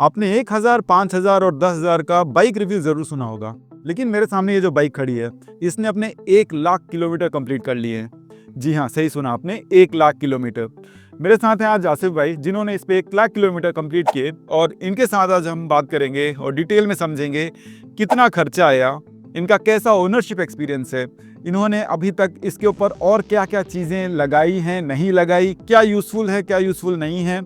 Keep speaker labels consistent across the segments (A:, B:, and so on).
A: आपने 1000, 5000 और 10,000 का बाइक रिव्यू जरूर सुना होगा, लेकिन मेरे सामने ये जो बाइक खड़ी है इसने अपने 1,00,000 किलोमीटर कंप्लीट कर लिए हैं। जी हाँ, सही सुना आपने, 1,00,000 किलोमीटर। मेरे साथ हैं आज आसिफ भाई, जिन्होंने इस पे 1,00,000 किलोमीटर कंप्लीट किए, और इनके साथ आज हम बात करेंगे और डिटेल में समझेंगे कितना खर्चा आया, इनका कैसा ओनरशिप एक्सपीरियंस है, इन्होंने अभी तक इसके ऊपर और क्या क्या चीज़ें लगाई हैं, नहीं लगाई, क्या यूज़फुल है, क्या यूज़फुल नहीं है।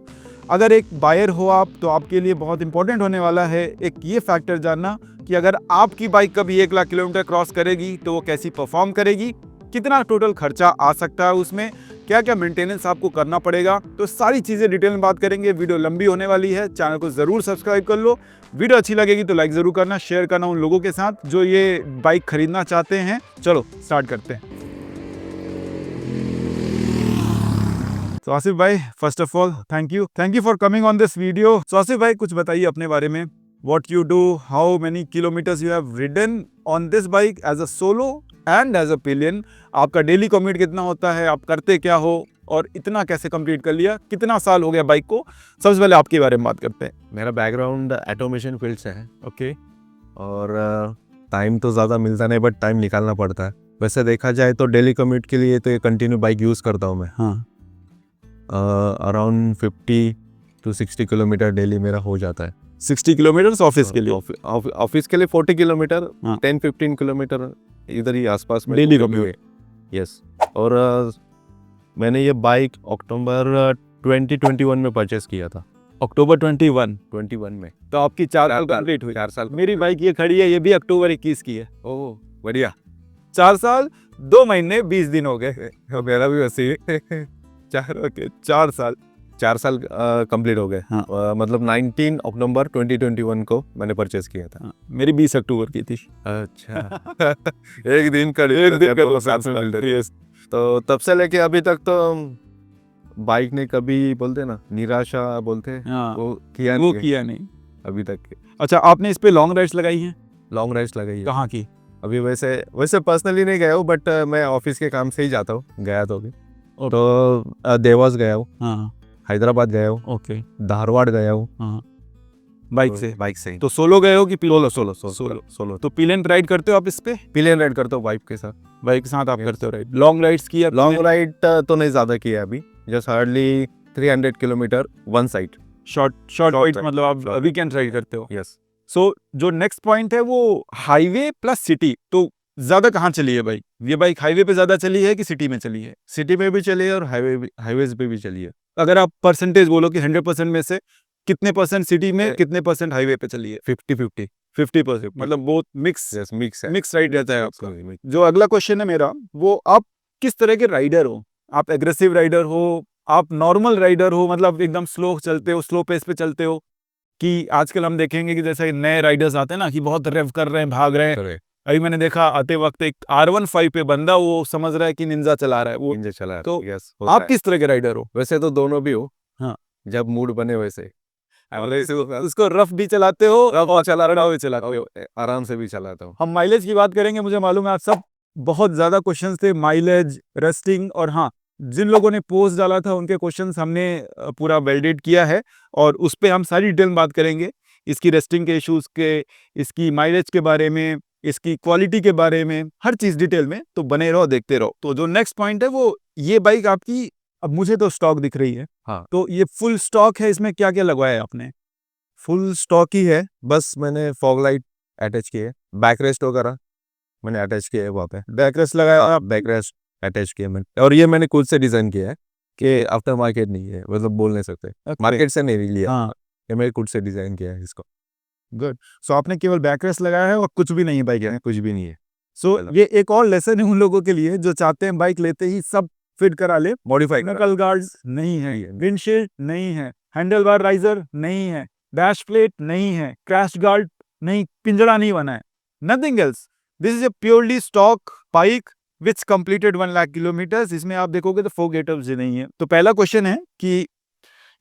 A: अगर एक बायर हो आप, तो आपके लिए बहुत इंपॉर्टेंट होने वाला है एक ये फैक्टर जानना कि अगर आपकी बाइक कभी 1,00,000 किलोमीटर क्रॉस करेगी तो वो कैसी परफॉर्म करेगी, कितना टोटल खर्चा आ सकता है उसमें, क्या क्या मेंटेनेंस आपको करना पड़ेगा। तो सारी चीज़ें डिटेल में बात करेंगे। वीडियो लंबी होने वाली है, चैनल को ज़रूर सब्सक्राइब कर लो। वीडियो अच्छी लगेगी तो लाइक ज़रूर करना, शेयर करना उन लोगों के साथ जो ये बाइक खरीदना चाहते हैं। चलो स्टार्ट करते हैं। तो आसिफ भाई, first of all thank you for coming on this video. तो आसिफ भाई, कुछ बताइए अपने बारे में, what you do, how many kilometers you have ridden on this bike as a solo and as a pillion. आपका डेली कम्यूट कितना होता है, आप करते क्या हो, और इतना कैसे कंप्लीट कर लिया, कितना साल हो गया बाइक को। सबसे पहले आपके बारे में बात करते हैं।
B: मेरा बैकग्राउंड ऑटोमेशन फील्ड से है।
A: ओके।
B: और टाइम तो ज़्यादा मिलता नहीं, बट टाइम निकालना पड़ता है। वैसे देखा जाए तो डेली कम्यूट के लिए तो ये कंटिन्यू बाइक यूज़ करता हूँ मैं।
A: हाँ।
B: अराउंड 50 to 60 किलोमीटर डेली मेरा हो जाता है।
A: 60 किलोमीटर ऑफिस के लिए?
B: ऑफिस के लिए 40 किलोमीटर,
A: हाँ।
B: 10-15 किलोमीटर इधर ही आसपास में
A: डेली कम्यूट।
B: यस। और मैंने ये बाइक अक्टूबर 2021 में परचेस किया था।
A: अक्टूबर 21
B: में।
A: तो आपकी 4 साल कंप्लीट हुई।
B: 4 साल।
A: मेरी बाइक ये खड़ी है, ये भी अक्टूबर 21 की है।
B: ओह बढ़िया।
A: 4 साल 2 महीने 20 दिन हो गए।
B: मेरा भी वैसे ही
A: 4 साल
B: 4 साल कंप्लीट हो गए।
A: हाँ।
B: मतलब 19 अक्टूबर 2021 को मैंने परचेस किया था।
A: हाँ, मेरी 20 अक्टूबर की थी।
B: अच्छा। एक दिन का 7 साल मिलते थे। तो तब से लेके अभी तक तो बाइक ने कभी बोलते ना निराशा बोलते,
A: हाँ,
B: वो
A: किया नहीं
B: अभी तक।
A: अच्छा, आपने इस पे लॉन्ग राइड्स लगाई हैं?
B: लॉन्ग राइड्स लगाई है।
A: कहाँ की?
B: अभी वैसे पर्सनली नहीं गया हूँ, बट मैं ऑफिस के काम से ही जाता हूँ। गया तो अभी तो देवास गया हूँ।
A: हाँ।
B: हैदराबाद गया हूँ।
A: ओके।
B: धारवाड़ गया हूँ।
A: हाँ, बाइक से।
B: तो
A: तो सोलो गए हो कि
B: सोलो
A: तो पिलियन राइड करते हो आप इस पे?
B: पिलियन राइड करता हूँ बाइक के साथ।
A: बाइक के साथ आप
B: Yes.
A: करते हो राइड? लॉन्ग राइड्स की?
B: लॉन्ग राइड तो नहीं ज़्यादा किया अभी, just hardly 300 kilometre one side.
A: Short ride, मतलब आप वीकेंड राइड करते हो?
B: यस।
A: सो जो नेक्स्ट पॉइंट है वो हाईवे प्लस सिटी, तो ज्यादा कहाँ चली है बाइक? ये बाइक हाईवे पे ज्यादा चली है कि सिटी में चली है?
B: सिटी में भी चली है और हाईवेज पे भी चली है।
A: अगर आप परसेंटेज बोलो कि 100% में से कितने परसेंट सिटी में, कितने परसेंट हाईवे पे चली है?
B: 50-50।
A: 50%, मतलब बहुत मिक्स
B: है।
A: मिक्स राइड रहता है आपका। जो अगला क्वेश्चन है मेरा, वो आप किस तरह के राइडर हो? आप एग्रेसिव राइडर हो, आप नॉर्मल राइडर हो, मतलब एकदम स्लो चलते हो, स्लो पेस पे चलते हो, कि आजकल हम देखेंगे कि जैसे नए राइडर्स आते हैं ना कि बहुत रेव कर रहे हैं, भाग रहे हैं। अभी मैंने देखा आते वक्त एक R15 पे बंदा, वो समझ रहा है कि निंजा चला रहा है, वो
B: निंजा चला रहा है।
A: तो
B: यस,
A: आप किस तरह के राइडर हो?
B: वैसे तो दोनों भी हो।
A: हाँ।
B: जब मूड बने वैसे
A: उसको रफ भी चलाते हो और चलाना भी चलाते हो?
B: आराम से भी चलाता हूँ।
A: हम माइलेज की बात करेंगे, मुझे मालूम है आप सब बहुत ज्यादा क्वेश्चंस थे, माइलेज, रेस्टिंग, और हाँ, जिन लोगों ने पोस्ट डाला था उनके क्वेश्चंस हमने पूरा वैलिडेट किया है, और उस पर हम सारी डिटेल में बात करेंगे, इसकी रेस्टिंग के इश्यूज के, इसकी माइलेज के बारे में, इसकी क्वालिटी के बारे में, हर चीज डिटेल में। तो बने रहो, देखते रहो। तो जो नेक्स्ट पॉइंट है वो, ये बाइक आपकी, अब मुझे तो स्टॉक दिख रही है।
B: हाँ।
A: तो ये फुल स्टॉक है, इसमें क्या क्या लगवाया है आपने?
B: फुल स्टॉक ही है, बस मैंने फॉग लाइट अटैच किए, बैक रेस्ट वगैरह मैंने अटैच किया है वहाँ पे।
A: बैक रेस्ट लगाया?
B: बैक रेस्ट अटैच किया मैंने, और ये मैंने खुद से डिजाइन किया है कि आफ्टर मार्केट नहीं है, मतलब बोल नहीं सकते, मार्केट से नहीं लिया।
A: हाँ,
B: ये मैंने खुद से डिजाइन किया है इसको।
A: गुड। सो आपने केवल बैक रेस्ट लगाया है और कुछ भी नहीं है बाइक है?
B: कुछ भी नहीं है।
A: सो ये एक और लेसन है उन लोगों के लिए जो चाहते हैं बाइक लेते ही सब फिट करा ले।
B: मॉडिफाई
A: नकल गार्ड्स नहीं है, विंडशील्ड नहीं है, हैंडल बार राइजर नहीं है, डैश प्लेट नहीं है, क्रैश गार्ड नहीं, पिंजरा नहीं बना है, nothing else. This is a purely stock bike which completed 1,00,000 kilometre. इसमें आप देखोगे तो 4 गेटअप्स नहीं है। तो पहला क्वेश्चन है कि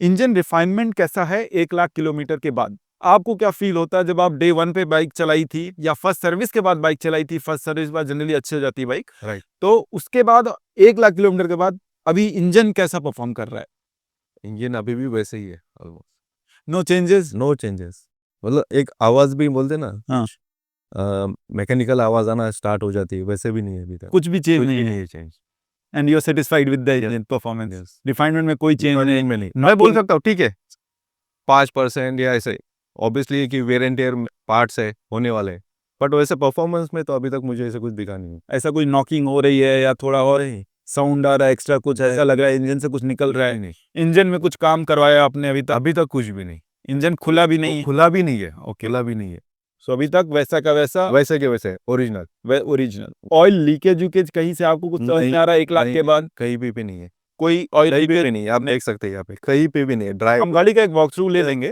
A: इंजन रिफाइनमेंट कैसा है 1,00,000 किलोमीटर के बाद? आपको क्या फील होता है जब आप डे 1 पे बाइक चलाई थी, या फर्स्ट सर्विस के बाद बाइक चलाई थी? फर्स्ट सर्विस बाद जनरली अच्छी हो जाती है बाइक,
B: राइट।
A: तो उसके बाद 1,00,000 किलोमीटर के बाद अभी इंजन कैसा परफॉर्म कर रहा है?
B: इंजन अभी भी वैसे ही है almost.
A: No changes?
B: No changes. मतलब एक आवाज भी बोलते ना,
A: हाँ।
B: मैकेनिकल आवाज आना स्टार्ट हो जाती है, वैसे भी नहीं है अभी तक।
A: कुछ भी चेंज
B: कुछ
A: नहीं
B: भी
A: है
B: नहीं है change.
A: And you are satisfied with the engine performance?
B: Yes.
A: Refinement में कोई चेंज नहीं?
B: में नहीं, मैं बोल सकता हूँ ठीक है 5% या ऐसे, ऑब्वियसली कि वेयर एंड टेयर पार्ट्स है होने वाले हैं, बट वैसे परफॉर्मेंस में तो अभी तक मुझे ऐसे कुछ दिखा नहीं है।
A: ऐसा कुछ नॉकिंग हो रही है या थोड़ा और साउंड आ रहा है एक्स्ट्रा, कुछ ऐसा लग रहा है इंजन से कुछ निकल रहा है?
B: नहीं,
A: इंजन में कुछ काम करवाया आपने अभी तक?
B: अभी तक कुछ भी नहीं।
A: इंजन खुला भी नहीं है?
B: खुला भी नहीं है,
A: ओके,
B: खुला भी नहीं है।
A: सो अभी तक वैसा का वैसा
B: वैसे के वैसे ओरिजिनल।
A: ओरिजिनल। ऑयल लीकेज वीकेज कहीं से आपको कुछ समझ
B: नहीं,
A: में आ रहा है 1 लाख
B: नहीं,
A: के बाद?
B: कहीं भी नहीं है,
A: कोई ऑयल
B: कहीं
A: लीकेज
B: भी नहीं है, आप देख सकते हैं यहाँ पे कहीं पे भी नहीं है, ड्राई,
A: हम गाड़ी का एक वॉक थ्रू ले लेंगे,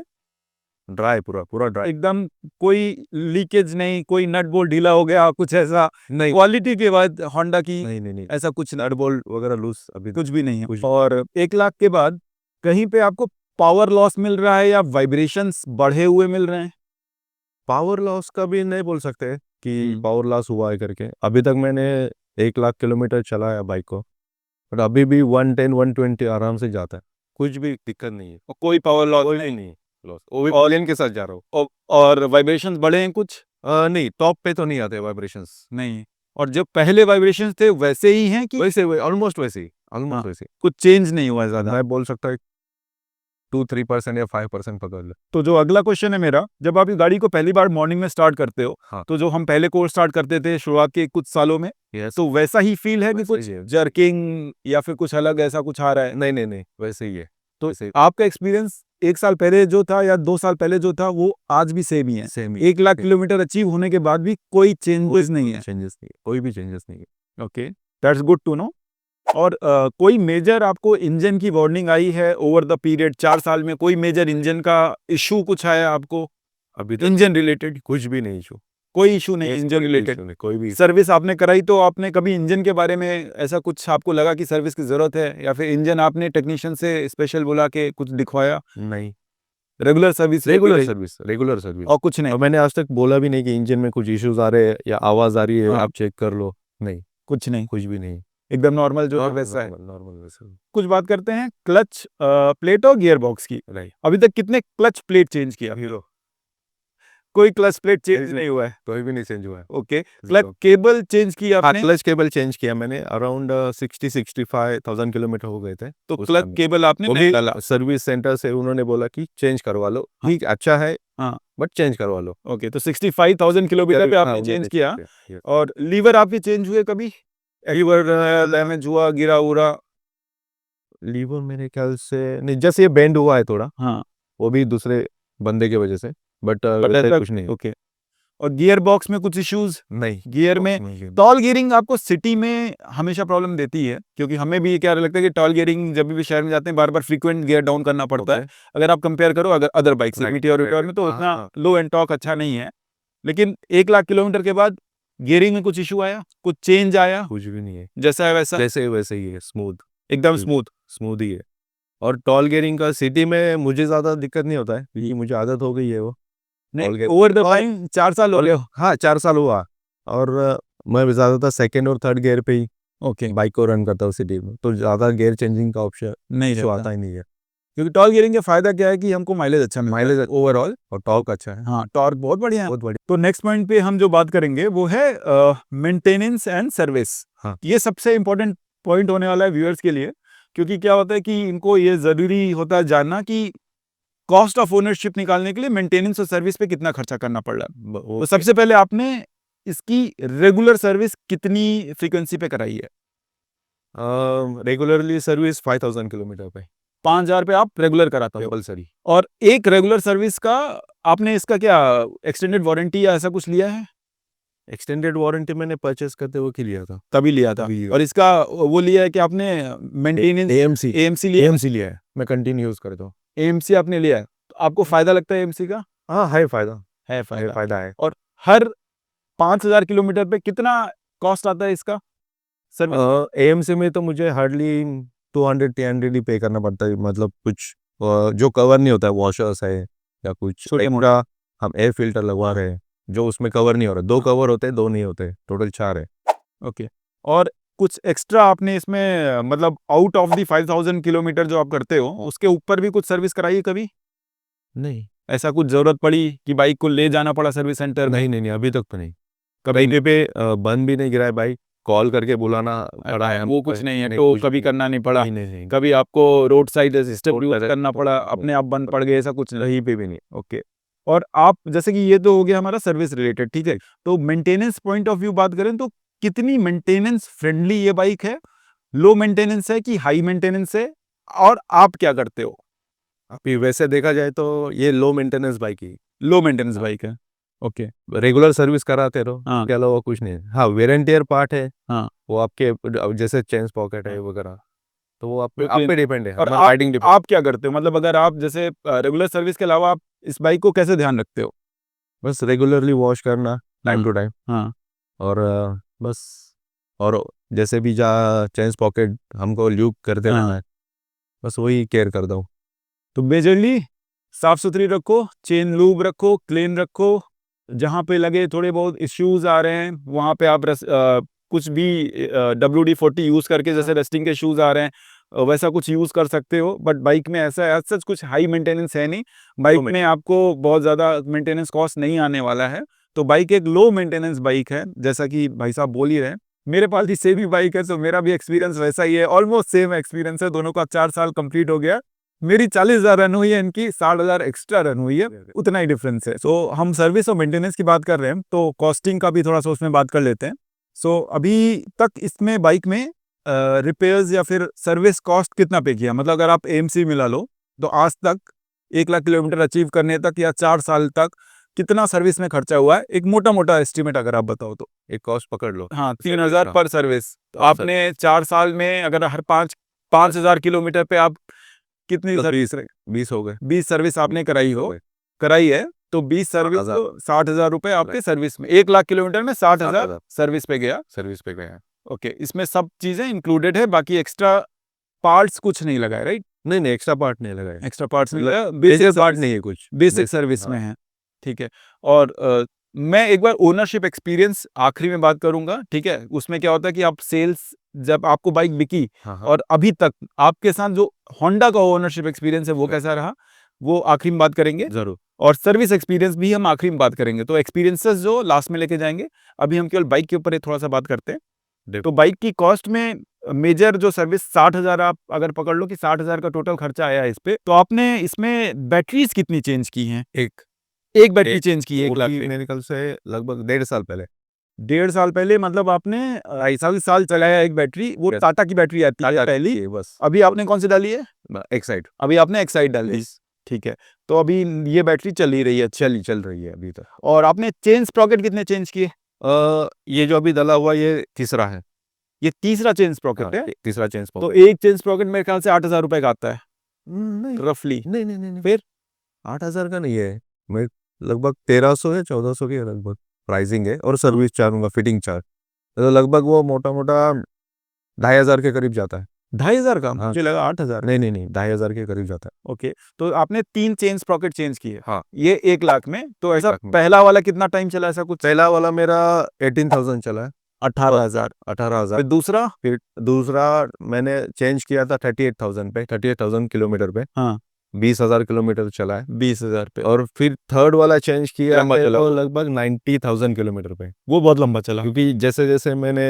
B: ड्राई, पूरा पूरा ड्राई।
A: एकदम कोई लीकेज नहीं, कोई नट बोल्ट ढीला हो गया कुछ ऐसा?
B: नहीं,
A: क्वालिटी के बाद होंडा की
B: नहीं, नहीं, नहीं,
A: ऐसा कुछ
B: नट बोल्ट वगैरह लूज अभी
A: कुछ भी नहीं है?
B: कुछ-
A: और 1 लाख के बाद कहीं पे आपको पावर लॉस मिल रहा है या वाइब्रेशंस बढ़े हुए मिल रहे हैं?
B: पावर लॉस का भी नहीं बोल सकते कि
A: हम्म।
B: पावर लॉस हुआ है करके। अभी तक मैंने 1 लाख किलोमीटर चलाया बाइक को, बट अभी भी 110 120 आराम से जाता है, कुछ भी दिक्कत नहीं है,
A: और कोई पावर लॉस
B: कोई
A: नहीं?
B: नहीं लॉस। वो भी ऑलियन के साथ जा रहा हूँ।
A: और वाइब्रेशंस बढ़े हैं कुछ?
B: नहीं, टॉप पे तो नहीं आते वाइब्रेशंस,
A: नहीं। और जब पहले वाइब्रेशंस थे वैसे ही हैं कि
B: वैसे ऑलमोस्ट वैसे ही,
A: हाँ,
B: ऑलमोस्ट वैसे
A: कुछ चेंज नहीं हुआ है
B: ही।
A: ज्यादा?
B: मैं बोल सकता हूँ 2-3% या 5% पकड़ लो।
A: तो जो अगला क्वेश्चन है मेरा, जब आप इस गाड़ी को पहली बार मॉर्निंग में स्टार्ट करते हो,
B: हाँ।
A: तो जो हम पहले कोर्स स्टार्ट करते थे शुरुआत के कुछ सालों में,
B: Yes.
A: तो वैसा ही फील है कि
B: वैसा
A: कुछ
B: ही है।
A: जर्किंग या फिर कुछ अलग ऐसा कुछ आ रहा है?
B: नहीं, नहीं, नहीं, वैसे ही है।
A: तो
B: वैसे ही।
A: आपका एक्सपीरियंस 1 साल पहले जो था या 2 साल पहले जो था वो आज भी सेम ही है?
B: सेम ही
A: 1 लाख किलोमीटर अचीव होने के बाद भी कोई चेंजेस नहीं है?
B: चेंजेस नहीं है, कोई भी चेंजेस नहीं है।
A: Okay, that's good to know. और कोई मेजर आपको इंजन की वार्निंग आई है ओवर द पीरियड 4 साल में? कोई मेजर इंजन का इशू कुछ आया आपको
B: अभी तक
A: इंजन रिलेटेड?
B: कुछ भी नहीं इशू,
A: कोई इशू नहीं इंजन रिलेटेड?
B: कोई भी
A: सर्विस आपने कराई तो आपने कभी इंजन के बारे में ऐसा कुछ आपको लगा कि सर्विस की जरूरत है, या फिर इंजन आपने टेक्नीशियन से स्पेशल बुला के कुछ दिखवाया?
B: नहीं।
A: Regular service?
B: रेगुलर सर्विस
A: और कुछ नहीं?
B: और मैंने आज तक बोला भी नहीं कि इंजन में कुछ इश्यूज आ रहे हैं या आवाज आ रही है,
A: हाँ।
B: आप चेक कर लो। नहीं,
A: कुछ नहीं,
B: कुछ भी नहीं,
A: एकदम नॉर्मल जो है वैसा है।
B: नॉर्मल वैसा।
A: कुछ बात करते हैं क्लच प्लेट और गियर बॉक्स की।
B: राइट,
A: अभी तक कितने क्लच प्लेट चेंज किया?
B: हीरो
A: कोई क्लच प्लेट चेंज नहीं हुआ है?
B: कोई भी नहीं चेंज हुआ है।
A: ओके, क्लच केबल चेंज किया
B: हाँ,
A: आपने?
B: क्लच केबल चेंज किया मैंने, अराउंड 60-65,000 किलोमीटर हो गए थे।
A: तो
B: उस
A: क्लच
B: time में।
A: केबल आपने
B: वो
A: नहीं
B: भी
A: डाला?
B: सर्विस सेंटर से उन्होंने बोला कि चेंज करवा लो, ठीक अच्छा है,
A: हाँ।
B: बट चेंज करवा लो।
A: ओके, तो 65,000 किलोमीटर पे
B: हाँ,
A: आपने
B: उन्होंने
A: चेंज किया।
B: yes।
A: और लीवर आपके चेंज हुए कभी? लीवर डैमेज हुआ, गिरा उरा?
B: लीवर मेरे ख्याल से नहीं, जैसे ये बेंड हुआ है थोड़ा,
A: हाँ,
B: वो भी दूसरे बंदे की वजह से, बट
A: ऐसा
B: कुछ नहीं।
A: ओके। और गियर बॉक्स में कुछ इश्यूज?
B: नहीं,
A: गियर में टॉल गियरिंग आपको सिटी में हमेशा प्रॉब्लम देती है, क्योंकि हमें भी क्या लगता है कि टॉल गियरिंग जब भी शहर में जाते हैं बार बार फ्रीक्वेंट गियर डाउन करना पड़ता है। अगर आप कंपेयर करो अगर अदर बाइक से
B: Right,
A: मीटियोर
B: right,
A: में, तो
B: हाँ,
A: उतना
B: हाँ।
A: लो एंड टॉक अच्छा नहीं है। लेकिन 1 लाख किलोमीटर के बाद गियरिंग में कुछ इशू आया, कुछ चेंज आया?
B: कुछ भी नहीं है,
A: जैसा है वैसा
B: जैसे वैसे ही है, स्मूथ,
A: एकदम स्मूथ?
B: स्मूथ ही है। और टॉल गियरिंग का सिटी में मुझे ज्यादा दिक्कत नहीं होता है, क्योंकि मुझे आदत हो गई है वो।
A: नहीं, ओवर द टाइम 4 साल हो गए?
B: हाँ, 4 साल हुआ, और मैं ज्यादातर सेकेंड और थर्ड गियर पे ही
A: ओके,
B: बाइक को रन करता हूँ सिटी में, तो ज्यादा गियर चेंजिंग का ऑप्शन
A: नहीं
B: इशू
A: रहता।
B: आता ही नहीं है।
A: क्योंकि टॉल गियरिंग का फायदा क्या है कि हमको माइलेज अच्छा मिलता है
B: माइलेज
A: ओवरऑल।
B: और टॉर्क अच्छा है,
A: हाँ, टॉर्क बहुत बढ़िया है।
B: बहुत बढ़िया।
A: तो नेक्स्ट पॉइंट पे हम जो बात करेंगे वो है मेंटेनेंस एंड सर्विस।
B: हाँ।
A: ये सबसे इंपॉर्टेंट पॉइंट होने वाला है व्यूअर्स के लिए, क्योंकि क्या होता है कि इनको ये जरूरी होता है जानना कि कॉस्ट ऑफ ओनरशिप निकालने के लिए मेंटेनेंस और सर्विस पे कितना खर्चा करना पड़ रहा है। तो सबसे पहले आपने इसकी रेगुलर सर्विस कितनी फ्रीक्वेंसी पे कराई है?
B: रेगुलरली सर्विस 5,000 किलोमीटर पे
A: 5,000 पे आप रेगुलर कराते हो?
B: कंपल्सरी।
A: और एक रेगुलर सर्विस का आपने इसका क्या एक्सटेंडेड वारंटी या ऐसा कुछ लिया है?
B: एक्सटेंडेड वारंटी मैंने परचेस करते हुए लिया था,
A: तभी लिया था।
B: तभी।
A: और इसका वो लिया है कि आपने मेंटेनेंस
B: एएमसी
A: एएमसी लिया?
B: एएमसी लिया है, मैं कंटिन्यू यूज करता हूँ।
A: एएमसी आपने लिया है, तो आपको फायदा लगता है एएमसी का?
B: हाँ, है फायदा,
A: है
B: है
A: फायदा।
B: फायदा है।
A: और हर 5,000 किलोमीटर पे कितना कॉस्ट आता है इसका सर्विस?
B: एएमसी में तो मुझे हार्डली 200-300 ही पे करना पड़ता है, मतलब कुछ जो कवर नहीं होता है, वॉशर्स है या कुछ
A: छोटे
B: एक्स्ट्रा, हम एयर फिल्टर लगवा रहे हैं जो उसमें कवर नहीं हो रहा, 2 कवर होते हैं, 2 नहीं होते, टोटल 4 है।
A: ओके। और कुछ एक्स्ट्रा आपने इसमें मतलब आउट ऑफ द 5,000 किलोमीटर जो आप करते हो उसके ऊपर भी कुछ सर्विस कराई है कभी?
B: नहीं
A: ऐसा कुछ जरूरत पड़ी कि बाइक को ले जाना पड़ा सर्विस सेंटर में?
B: नहीं नहीं अभी तक तो नहीं।
A: कभी
B: कहीं पे बंद भी नहीं गिरा है बाइक, कॉल करके बुलाना पड़ा है
A: वो
B: हमको।
A: कुछ नहीं है,
B: नहीं,
A: तो
B: कुछ
A: कभी
B: नहीं।
A: करना नहीं पड़ा?
B: नहीं नहीं नहीं
A: कभी आपको road side assistant
B: road
A: use
B: side
A: करना पड़ा, अपने आप बंद पड़ गए, ऐसा कुछ नहीं?
B: कहीं पे भी नहीं।
A: ओके। और आप जैसे कि ये तो हो गया हमारा सर्विस रिलेटेड, ठीक है, तो मेंटेनेंस पॉइंट ऑफ व्यू बात करें तो कितनी मेंटेनेंस फ्रेंडली ये बाइक है? लो मेंटेनेंस है कि हाई मेंटेनेंस है? और आप क्या करते हो?
B: अभी वैसे देखा जाए तो ये लो मेंटेनेंस बाइक ही,
A: लो मेंटेनेंस बाइक है। ओके।
B: रेगुलर सर्विस कराते रहो,
A: हाँ।
B: इसके अलावा कुछ नहीं। हाँ वेर एंड टियर पार्ट है,
A: हाँ।
B: वो आपके जैसे चेन पॉकेट है वगैरह, तो वो
A: वो
B: आप
A: clean-
B: पे डिपेंड है,
A: और
B: हमारा राइडिंग डिपेंड।
A: आप क्या करते हो, मतलब अगर आप जैसे रेगुलर सर्विस के अलावा आप इस बाइक को कैसे ध्यान रखते हो?
B: बस रेगुलरली वॉश करना टाइम टू टाइम,
A: हाँ।
B: और बस, और जैसे भी जा चेन पॉकेट हमको ल्यूब करते
A: हाँ।
B: रहना है, बस वही केयर कर दो।
A: तो मेजरली साफ सुथरी रखो, चेन लूब रखो, क्लीन रखो, जहाँ पे लगे थोड़े बहुत इश्यूज आ रहे हैं वहाँ पे आप कुछ भी WD-40 यूज करके, जैसे रेस्टिंग के शूज आ रहे हैं वैसा कुछ यूज कर सकते हो। बट बाइक में ऐसा है, सच कुछ हाई मेंटेनेंस है नहीं, बाइक में आपको बहुत ज़्यादा मेंटेनेंस कॉस्ट नहीं आने वाला है। तो बाइक एक लो मेंटेनेंस बाइक है, जैसा कि भाई साहब बोल ही रहे हैं। मेरे पास भी सेम ही बाइक है, तो मेरा भी एक्सपीरियंस वैसा ही है, ऑलमोस्ट सेम एक्सपीरियंस है, दोनों का 4 साल कंप्लीट हो गया। मेरी 40,000 रन हुई है, इनकी 60,000 एक्स्ट्रा रन हुई है, उतना ही डिफरेंस है। सो हम सर्विस और मेंटेनेंस की बात कर रहे हैं, तो कॉस्टिंग का भी थोड़ा सा उसमें बात कर लेते हैं। सो अभी तक इसमें बाइक में रिपेयर्स या फिर सर्विस कॉस्ट कितना पे किया, मतलब अगर आप AMC मिला लो तो आज तक 1 लाख किलोमीटर अचीव करने तक या 4 साल तक कितना सर्विस में खर्चा हुआ है? एक मोटा मोटा एस्टिमेट अगर आप बताओ तो।
B: एक कॉस्ट पकड़ लो।
A: हाँ, 3,000 पर सर्विस। तो आपने 4 साल में अगर हर 5,000 किलोमीटर पे आप कितनी सर्विस?
B: 20 हो गए।
A: 20 सर्विस आपने कराई है, तो 20 सर्विस
B: 60,000
A: तो 60,000 रुपए आपके सर्विस में, 1 लाख किलोमीटर में 60,000
B: 60,000
A: सर्विस पे गया।
B: सर्विस पे गए हैं।
A: ओके, इसमें सब चीजें इंक्लूडेड है, बाकी एक्स्ट्रा पार्ट्स कुछ नहीं लगाए, राइट?
B: नहीं नहीं एक्स्ट्रा पार्ट नहीं लगाए,
A: एक्स्ट्रा पार्ट्स नहीं लगाया,
B: बेसिक पार्ट नहीं है कुछ,
A: बेसिक सर्विस में है, ठीक है। और मैं एक बार ओनरशिप एक्सपीरियंस आखिरी में बात करूंगा, ठीक है? उसमें क्या होता है कि आप सेल्स, जब आपको बाइक बिकी
B: हाँ हाँ।
A: और अभी तक आपके साथ जो होंडा का ओनरशिप एक्सपीरियंस है वो कैसा रहा, वो आखिरी में बात करेंगे।
B: जरूर।
A: और सर्विस एक्सपीरियंस भी हम आखिरी में बात करेंगे, तो एक्सपीरियंसेस जो लास्ट में लेके जाएंगे। अभी हम केवल बाइक के ऊपर थोड़ा सा बात करते हैं। तो बाइक की कॉस्ट में मेजर जो सर्विस 60,000 आप अगर पकड़ लो कि 60,000 का टोटल खर्चा आया है इस पे, तो आपने इसमें बैटरीज कितनी चेंज की हैं? एक बैटरी चेंज की है 1 लाख पे।
B: मेरे ख्याल से लगभग 1.5 साल पहले।
A: 1.5 साल पहले, मतलब आपने 2.5 साल चलाया एक बैटरी, वो टाटा की बैटरी आती है पहली।
B: बस
A: अभी आपने कौन सी डाली है?
B: एक्साइड।
A: अभी आपने एक्साइड डाली, ठीक है। तो अभी ये बैटरी चल ही रही है,
B: चल रही है अभी तक।
A: और आपने चेन स्प्रॉकेट कितने चेंज किए?
B: ये जो अभी डला हुआ ये तीसरा है।
A: ये तीसरा चेन स्प्रॉकेट है।
B: तीसरा चेंज
A: तो एक चेन स्प्रॉकेट मेरे ख्याल से 8,000 रुपए का आता है
B: नहीं
A: रफली।
B: नहीं नहीं नहीं
A: फिर
B: 8,000 का नहीं है, मैं लगभग 1,300 है, 1,400 की लगभग प्राइसिंग है, और सर्विस चार्ज होगा, फिटिंग चार्ज, तो लगभग वो मोटा मोटा 2,500 के करीब जाता है।
A: 2,500 का?
B: हाँ।
A: मुझे लगा 8,000।
B: नहीं नहीं नहीं 2,500 के करीब जाता है।
A: ओके, तो आपने 3 चेन स्प्रॉकेट चेंज किए,
B: हाँ।
A: ये 1 लाख में। तो ऐसा
B: 1 लाख में।
A: पहला वाला कितना टाइम चला, ऐसा कुछ?
B: पहला वाला मेरा 18,000 चला है।
A: 18,000।
B: 18,000।
A: फिर दूसरा?
B: फिर दूसरा मैंने चेंज किया था 38,000 पे, 38,000 किलोमीटर पे।
A: हाँ।
B: 20,000 किलोमीटर चला है।
A: 20,000 पे।
B: और फिर थर्ड वाला चेंज किया
A: लंबा
B: है
A: चला।
B: वो लगभग 90,000 किलोमीटर पे,
A: वो बहुत लंबा चला।
B: क्योंकि जैसे जैसे मैंने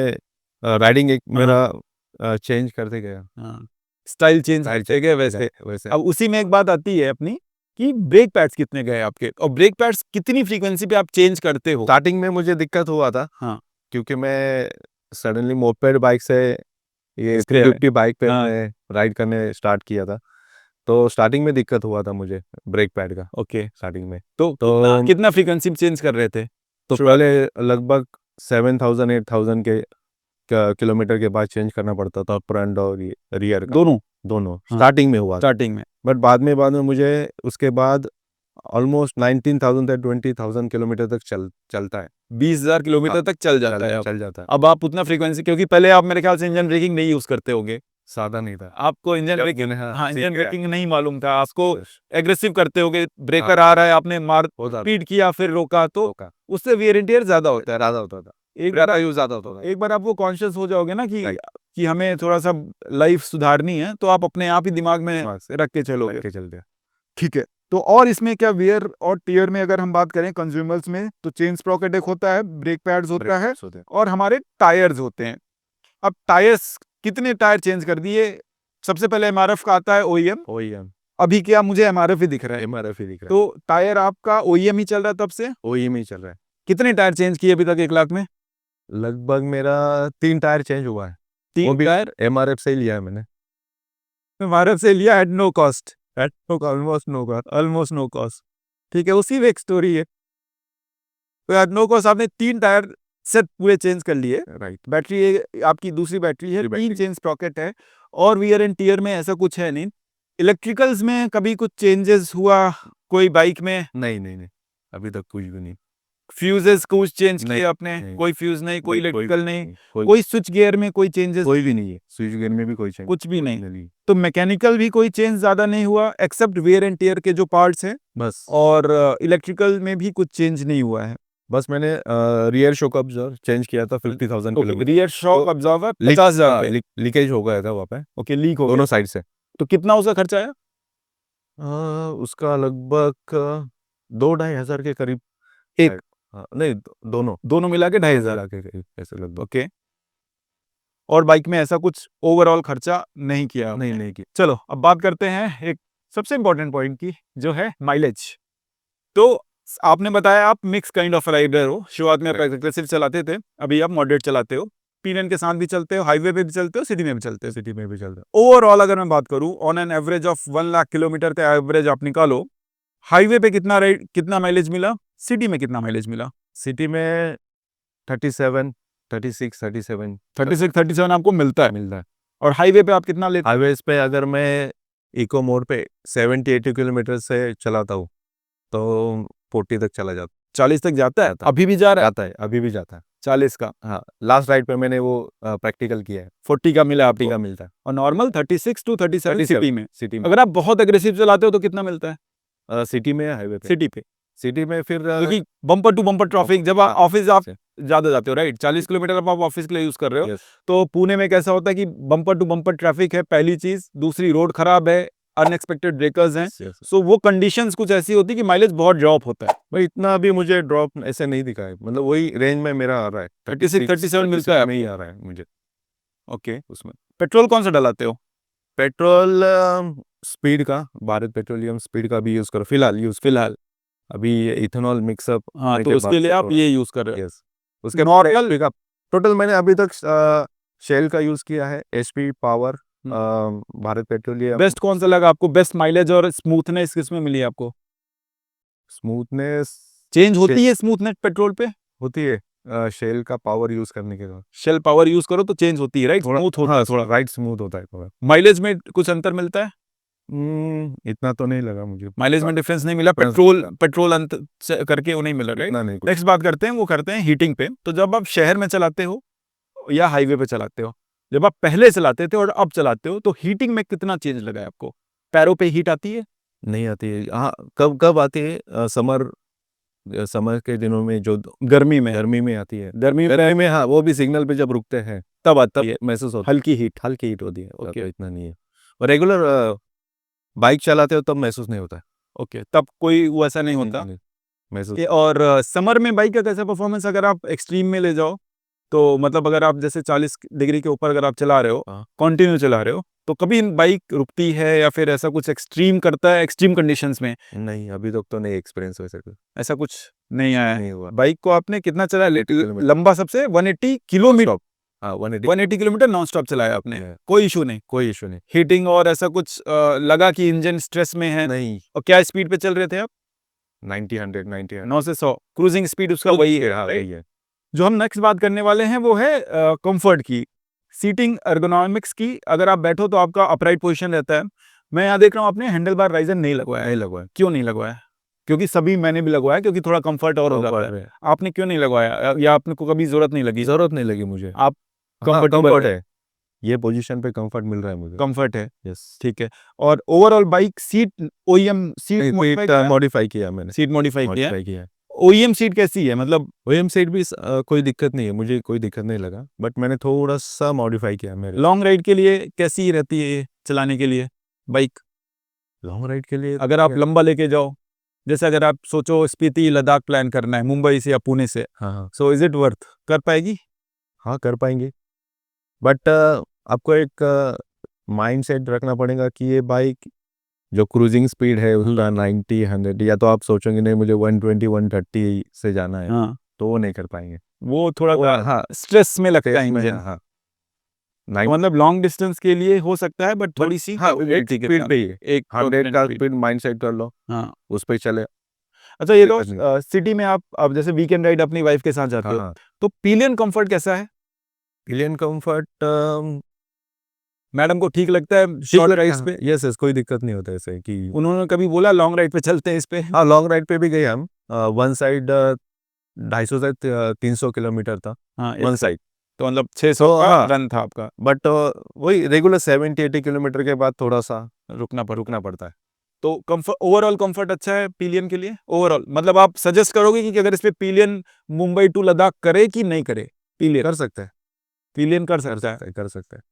B: राइडिंग एक
A: हाँ।
B: मेरा चेंज करते गया,
A: हाँ, स्टाइल चेंज करते गए वैसे।
B: वैसे।
A: अब उसी में एक बात आती है अपनी कि ब्रेक पैड्स कितने गए आपके, और ब्रेक पैड्स कितनी फ्रीक्वेंसी पे आप चेंज करते हो?
B: स्टार्टिंग में मुझे दिक्कत हुआ था,
A: हाँ।
B: क्योंकि मैं सडनली मोपेड बाइक से ये
A: Scrap।
B: 50 बाइक पे
A: हाँ।
B: मैं राइड करने स्टार्ट किया था, तो स्टार्टिंग में दिक्कत हुआ था मुझे ब्रेक पैड का,
A: ओके,
B: स्टार्टिंग में।
A: तो कितना फ्रीक्वेंसी में चेंज कर रहे थे?
B: तो पहले लगभग 7,000 8,000 के किलोमीटर के बाद चेंज करना पड़ता था, फ्रंट और रियर का, दोनों
A: हाँ।
B: स्टार्टिंग में हुआ था।
A: स्टार्टिंग में।
B: बट बाद में मुझे उसके बाद ऑलमोस्ट 19,000 से 20,000 किलोमीटर तक चलता है।
A: 20,000 किलोमीटर तक चल जाता है।
B: चल जाता है।
A: अब आप उतना फ्रीक्वेंसी, क्योंकि पहले आप मेरे ख्याल से इंजन ब्रेकिंग नहीं यूज करते होगे,
B: सादा नहीं था
A: आपको इंजन ब्रेकिंग, हाँ, इंजन ब्रेकिंग नहीं मालूम था आपको,
B: बस।
A: एग्रेसिव करते होगे, ब्रेकर आ रहा है, आपने मार
B: होता
A: स्पीड किया फिर रोका, तो
B: था,
A: उससे वेयर एंड टियर ज्यादा होता है।
B: ज्यादा होता था,
A: एक बार
B: यूज ज्यादा होता था।
A: एक बार आप वो कॉन्शियस हो जाओगे ना कि
B: Right.
A: कि हमें थोड़ा सा लाइफ सुधारनी है, तो आप अपने आप ही दिमाग में
B: दिमाग से
A: रख के चलोगे।
B: के चलते हैं।
A: ठीक है, तो और इसमें क्या वियर और टीयर में अगर हम बात करें कंज्यूमर्स में, तो चेन स्प्रॉकेट एक होता है, ब्रेक पैड्स होता है
B: होते हैं।
A: और हमारे टायर्स होते हैं। अब टायर्स, कितने टायर चेंज कर दिए? सबसे पहले एमआरएफ का आता है ओईएम।
B: OEM
A: अभी क्या मुझे एमआरएफ ही दिख रहा है,
B: MRF ही दिख रहा है।
A: तो टायर आपका ओईएम ही चल रहा है तब से।
B: OEM ही चल रहा है।
A: कितने टायर चेंज किए अभी तक 1 लाख में?
B: लगभग मेरा 3 टायर चेंज हुआ है। वो
A: 3
B: भी
A: टायर
B: MRF से ही लिया है मैंने।
A: एमआरएफ से लिया, at no cost,
B: almost no का।
A: Almost no cost. ठीक है, उसी में एक स्टोरी है। तो एट नो कॉस्ट आपने 3 टायर सेट पूरे चेंज कर लिए।
B: राइट।
A: बैटरी आपकी दूसरी बैटरी है,
B: दूसरी
A: 3
B: बैटरी।
A: चेन स्प्रॉकेट है और वियर एंड टियर में ऐसा कुछ है नहीं। इलेक्ट्रिकल्स में कभी कुछ चेंजेस हुआ कोई बाइक में?
B: नहीं, अभी तक कुछ भी नहीं।
A: फ्यूजेस कुछ चेंज
B: नहीं,
A: किए आपने?
B: नहीं।
A: कोई फ्यूज नहीं, कोई इलेक्ट्रिकल नहीं,
B: कोई
A: कोई स्विच गियर में कोई चेंजेस?
B: कोई भी नहीं है। स्विच गियर में भी कोई चेंज
A: कुछ भी नहीं।
B: नहीं।
A: तो मैकेनिकल भी कोई चेंज ज्यादा नहीं हुआ एक्सेप्ट वियर एंड टियर के जो पार्ट्स हैं,
B: बस
A: और इलेक्ट्रिकल में भी कुछ चेंज नहीं हुआ है।
B: बस मैंने रियर शॉक अब्जर्वर चेंज किया था 50,000 किलोमीटर।
A: रियर शॉक
B: तो
A: अब्जॉर्बर 50,000 पे।
B: लीकेज हो गया था वहाँ पे,
A: ओके, लीक हो
B: दोनों
A: गया।
B: साइड से।
A: तो कितना उसका खर्चा आया?
B: उसका लगभग 2-2.5 हज़ार के करीब।
A: एक?
B: हाँ, नहीं दोनों
A: दोनों मिला के 2,500?
B: मिला के करीब ऐसे लगभग।
A: ओके। और बाइक में ऐसा कुछ ओवरऑल खर्चा नहीं किया आपने?
B: नहीं किया।
A: चलो अब बात करते हैं एक सबसे इंपॉर्टेंट पॉइंट की, जो है माइलेज। तो आपने बताया आप मिक्स काइंड ऑफ राइडर हो, शुरुआत में आप एग्रेसिव चलाते थे, अभी आप मॉडरेट चलाते हो, पीएनएन के साथ भी चलते हो, हाईवे पे भी चलते हो, सिटी में भी चलते हो।
B: सिटी में भी चलता है।
A: ओवरऑल अगर मैं बात करूं, on an average of 1 lakh kilometre का एवरेज आप निकालो, हाईवे पे कितना माइलेज मिला, सिटी में कितना माइलेज मिला?
B: सिटी में 37, 36, 37
A: 36-37 आपको मिलता है,
B: मिलता है।
A: और हाईवे पे आप कितना लेते?
B: हाईवेज पे अगर मैं इको मोड पे 70-80 किलोमीटर से चलाता हूँ तो 40 तक चला जाता
A: 40 तक जाता है?
B: जाता है।
A: अभी भी जा रहा है
B: जाता है, अभी भी जाता है।
A: 40 का?
B: हाँ, लास्ट राइड पे मैंने वो प्रैक्टिकल किया है।
A: 40 का मिला
B: 40
A: आपको,
B: का मिलता है
A: और नॉर्मल 36 to 37 सिटी में।
B: सिटी में।
A: अगर आप बहुत एग्रेसिव चलाते हो तो कितना मिलता है
B: सिटी में, हाईवे पे।
A: सिटी पे?
B: सिटी में फिर
A: क्योंकि बम्पर टू बम्पर ट्रैफिक, जब आप
B: हाँ,
A: ऑफिस आप ज्यादा जाते हो, राइट, 40 किलोमीटर आप ऑफिस के लिए यूज कर रहे हो,
B: yes,
A: तो पुणे में कैसा होता है कि बम्पर टू बम्पर ट्रैफिक है, पहली चीज, दूसरी रोड खराब है, अनएक्सपेक्टेड ब्रेकर्स हैं,
B: yes.
A: सो वो कंडीशंस कुछ ऐसी होती है कि माइलेज बहुत ड्रॉप होता है।
B: भाई इतना भी मुझे ड्रॉप ऐसे नहीं दिखा है, मतलब वही रेंज में मेरा आ रहा है।
A: 36-37 मिलता है
B: में ही आ रहा है मुझे
A: ओके।
B: उसमें।
A: पेट्रोल कौन सा डलाते हो?
B: पेट्रोल स्पीड का, भारत पेट्रोलियम स्पीड का भी यूज करो फिलहाल। अभी इथेनॉल मिक्सअप
A: हाँ, तो उसके लिए आप ये यूज कर रहे हो।
B: यस। उसके
A: नॉर्मल
B: पिकअप टोटल मैंने अभी तक शेल का यूज किया है, HP power, Bharat petroleum.
A: Best कौन सा लगा आपको? बेस्ट माइलेज और स्मूथनेस किसमें मिली आपको?
B: स्मूथनेस
A: चेंज होती है स्मूथनेस पेट्रोल पे?
B: होती है शेल का पावर यूज करने के बाद।
A: शेल पावर यूज करो तो चेंज होती है, राइट, स्मूथ होता है थोड़ा।
B: राइट, स्मूथ होता है थोड़ा।
A: माइलेज में कुछ अंतर मिलता है?
B: इतना तो नहीं लगा मुझे।
A: माइलेज में डिफरेंस नहीं मिला, पेट्रोल अंतर से करके वो नहीं मिला, राइट।
B: इतना नहीं कुछ।
A: नेक्स्ट बात करते हैं, वो करते हैं हीटिंग पे। तो जब आप शहर में चलाते हो या हाईवे पे चलाते हो, जब आप पहले चलाते थे और अब चलाते हो, तो हीटिंग में कितना चेंज लगा है आपको? पैरों पे हीट आती है?
B: नहीं आती है। हाँ, कब कब आती है? समर के दिनों में, जो
A: गर्मी में
B: आती है।
A: गर्मी
B: में हाँ, वो भी सिग्नल पे जब रुकते हैं
A: तब आता है
B: महसूस होता
A: हल्की हीट।
B: है। हल्की हीट होती है।
A: ओके।
B: तो इतना नहीं है। और रेगुलर बाइक चलाते हो तब महसूस नहीं होता है।
A: ओके, तब कोई वो ऐसा नहीं होता।
B: नहीं, महसूस।
A: और समर में बाइक का कैसा परफॉर्मेंस, अगर आप एक्सट्रीम में ले जाओ, तो मतलब अगर आप जैसे 40 डिग्री के ऊपर अगर आप चला रहे हो,
B: हाँ।
A: कंटिन्यू चला रहे हो, तो कभी बाइक रुकती है या फिर ऐसा कुछ एक्सट्रीम करता है एक्सट्रीम कंडीशंस में?
B: नहीं, अभी तक तो नहीं एक्सपीरियंस हो सके।
A: ऐसा कुछ नहीं आया है।
B: नहीं हुआ।
A: बाइक को आपने कितना चलाया
B: किलोमीटर।
A: लंबा? सबसे 180 किलोमीटर।
B: हाँ, 180
A: 180 किलोमीटर नॉन स्टॉप चलाया आपने,
B: Yeah.
A: कोई इशू नहीं?
B: कोई इशू नहीं।
A: हीटिंग और ऐसा कुछ लगा कि इंजन स्ट्रेस में है?
B: नहीं,
A: और क्या स्पीड पे चल रहे थे आप?
B: 90 100
A: 9 से 100 क्रूजिंग स्पीड उसका वही है।
B: हाँ, वही है।
A: जो हम नेक्स्ट बात करने वाले हैं वो है कंफर्ट की, सीटिंग एर्गोनॉमिक्स की। अगर आप बैठो तो आपका अपराइट पोजीशन रहता है। मैं यहाँ देख रहा हूँ आपने हैंडल बार राइजर नहीं लगवाया है।
B: नहीं लगवाया।
A: क्यों नहीं लगवाया? क्योंकि सभी मैंने भी लगवाया, क्योंकि थोड़ा कंफर्ट और हो जाता है। आपने क्यों नहीं लगवाया, या आपने को कभी जरूरत नहीं लगी?
B: जरूरत नहीं लगी मुझे।
A: आप
B: कंफर्ट
A: कंफर्ट
B: है, ये पोजीशन पे कंफर्ट मिल रहा है मुझे।
A: कंफर्ट है,
B: यस।
A: ठीक है। और overall bike seat, OEM seat
B: modify किया मैंने।
A: सीट मॉडिफाई किया।
B: मॉडिफाई किया।
A: ओईएम सीट कैसी है, मतलब
B: ओएम साइड भी कोई दिक्कत नहीं है, मुझे कोई दिक्कत नहीं लगा, बट मैंने थोड़ा सा मॉडिफाई किया मेरे।
A: लॉन्ग राइड के लिए कैसी रहती है ये चलाने के लिए बाइक?
B: लॉन्ग राइड के लिए
A: अगर आप लंबा लेके जाओ, जैसे अगर आप सोचो स्पीति लद्दाख प्लान करना है मुंबई से या पुणे से,
B: हाँ
A: सो इज इट वर्थ, कर पाएगी?
B: हाँ कर पाएंगे, बट आपको एक माइंड सेट रखना पड़ेगा कि ये बाइक जो क्रूजिंग स्पीड है उसका 90-100, या तो आप सोचोगे नहीं मुझे 120-130 से जाना है,
A: हाँ,
B: तो वो नहीं कर पाएंगे।
A: वो थोड़ा
B: हाँ
A: स्ट्रेस में लगता है
B: तेज में,
A: इंजन।
B: हाँ
A: तो मतलब लॉन्ग डिस्टेंस के लिए हो सकता है, बट थोड़ी सी
B: हाँ एक
A: capability के
B: स्पीड
A: साथ,
B: पे ही है,
A: एक
B: 100 का
A: speed।
B: स्पीड माइंड सेट कर लो,
A: हाँ,
B: उस पे चले।
A: अच्छा ये
B: दिक्कत नहीं।
A: तो सिटी में आप अब जैसे वीकेंड राइड अपनी वाइफ के साथ जाते
B: हाँ
A: हो,
B: हाँ
A: तो पिलियन कंफर्ट कैसा है?
B: पिलियन कंफर्ट
A: मैडम को ठीक लगता है शॉर्ट राइड्स पे?
B: यस यस, कोई दिक्कत नहीं होता ऐसे कि
A: उन्होंने कभी बोला लॉन्ग राइड पे चलते हैं इस पे?
B: हाँ लॉन्ग राइड पे भी गए हम, वन साइड 250 से 300 किलोमीटर था,
A: हाँ,
B: वन
A: एक
B: साइड।
A: तो मतलब 600
B: तो
A: का
B: हाँ,
A: रन था आपका।
B: बट वही रेगुलर 70-80 किलोमीटर के बाद थोड़ा सा
A: रुकना
B: रुकना पड़ता है।
A: तो कंफर्ट, ओवरऑल कंफर्ट अच्छा है पिलियन के लिए? ओवरऑल मतलब आप सजेस्ट करोगे कि अगर इस पे पिलियन मुंबई टू लद्दाख करे कि नहीं करे? पिलियन
B: कर सकते हैं,
A: पिलियन कर
B: कर
A: सकता है,
B: सकते हैं, कर सकते हैं।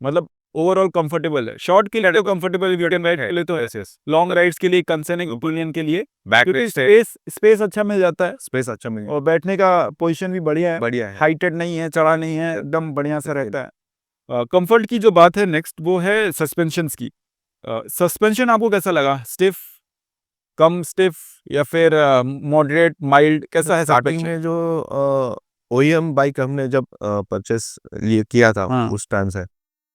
A: मतलब ओवरऑल कंफर्टेबल है। शॉर्ट के लिए तो कंफर्टेबल, वीकेंड राइड के लिए तो ऐसे, लॉन्ग राइड्स के लिए कंसर्निंग ओपिनियन के लिए
B: बैक
A: क्योंकि स्पेस अच्छा मिल जाता है
B: स्पेस अच्छा मिल
A: और बैठने का पोजीशन भी बढ़िया है,
B: बढ़िया है।
A: हाइटेड नहीं है, चढ़ा नहीं है, एकदम बढ़िया सा रहता है। कंफर्ट की जो बात है नेक्स्ट, वो है सस्पेंशन की। सस्पेंशन आपको कैसा लगा? स्टिफ, कम स्टिफ, या फिर मॉडरेट, माइल्ड, कैसा है
B: स्टार्टिंग
A: सस्पेंशन?
B: में जो ओईएम बाइक हमने जब परचेस लिए किया था
A: हाँ,
B: उस टाइम से,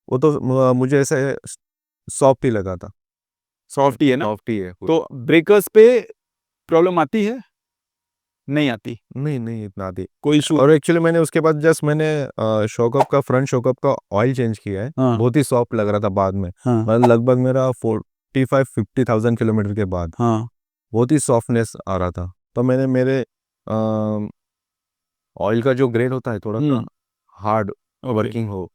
B: वो तो मुझे ऐसे सॉफ्ट ही लगा था,
A: सॉफ्ट ही है ना?
B: सॉफ्ट ही है।
A: तो ब्रेकर्स पे प्रॉब्लम आती है? नहीं आती?
B: नहीं नहीं इतना आती।
A: कोई इशू?
B: और एक्चुअली मैंने उसके बाद जस्ट मैंने शॉकअप का फ्रंट शॉकअप का ऑयल चेंज किया है,
A: हाँ,
B: बहुत ही सॉफ्ट लग रहा था बाद में,
A: हाँ,
B: मतलब लगभग मेरा 45-50,000 किलोमीटर के बाद
A: हाँ,
B: बहुत ही सॉफ्टनेस आ रहा था। तो मैंने मेरे ऑयल का जो ग्रेड होता है थोड़ा सा हार्ड वर्किंग हो,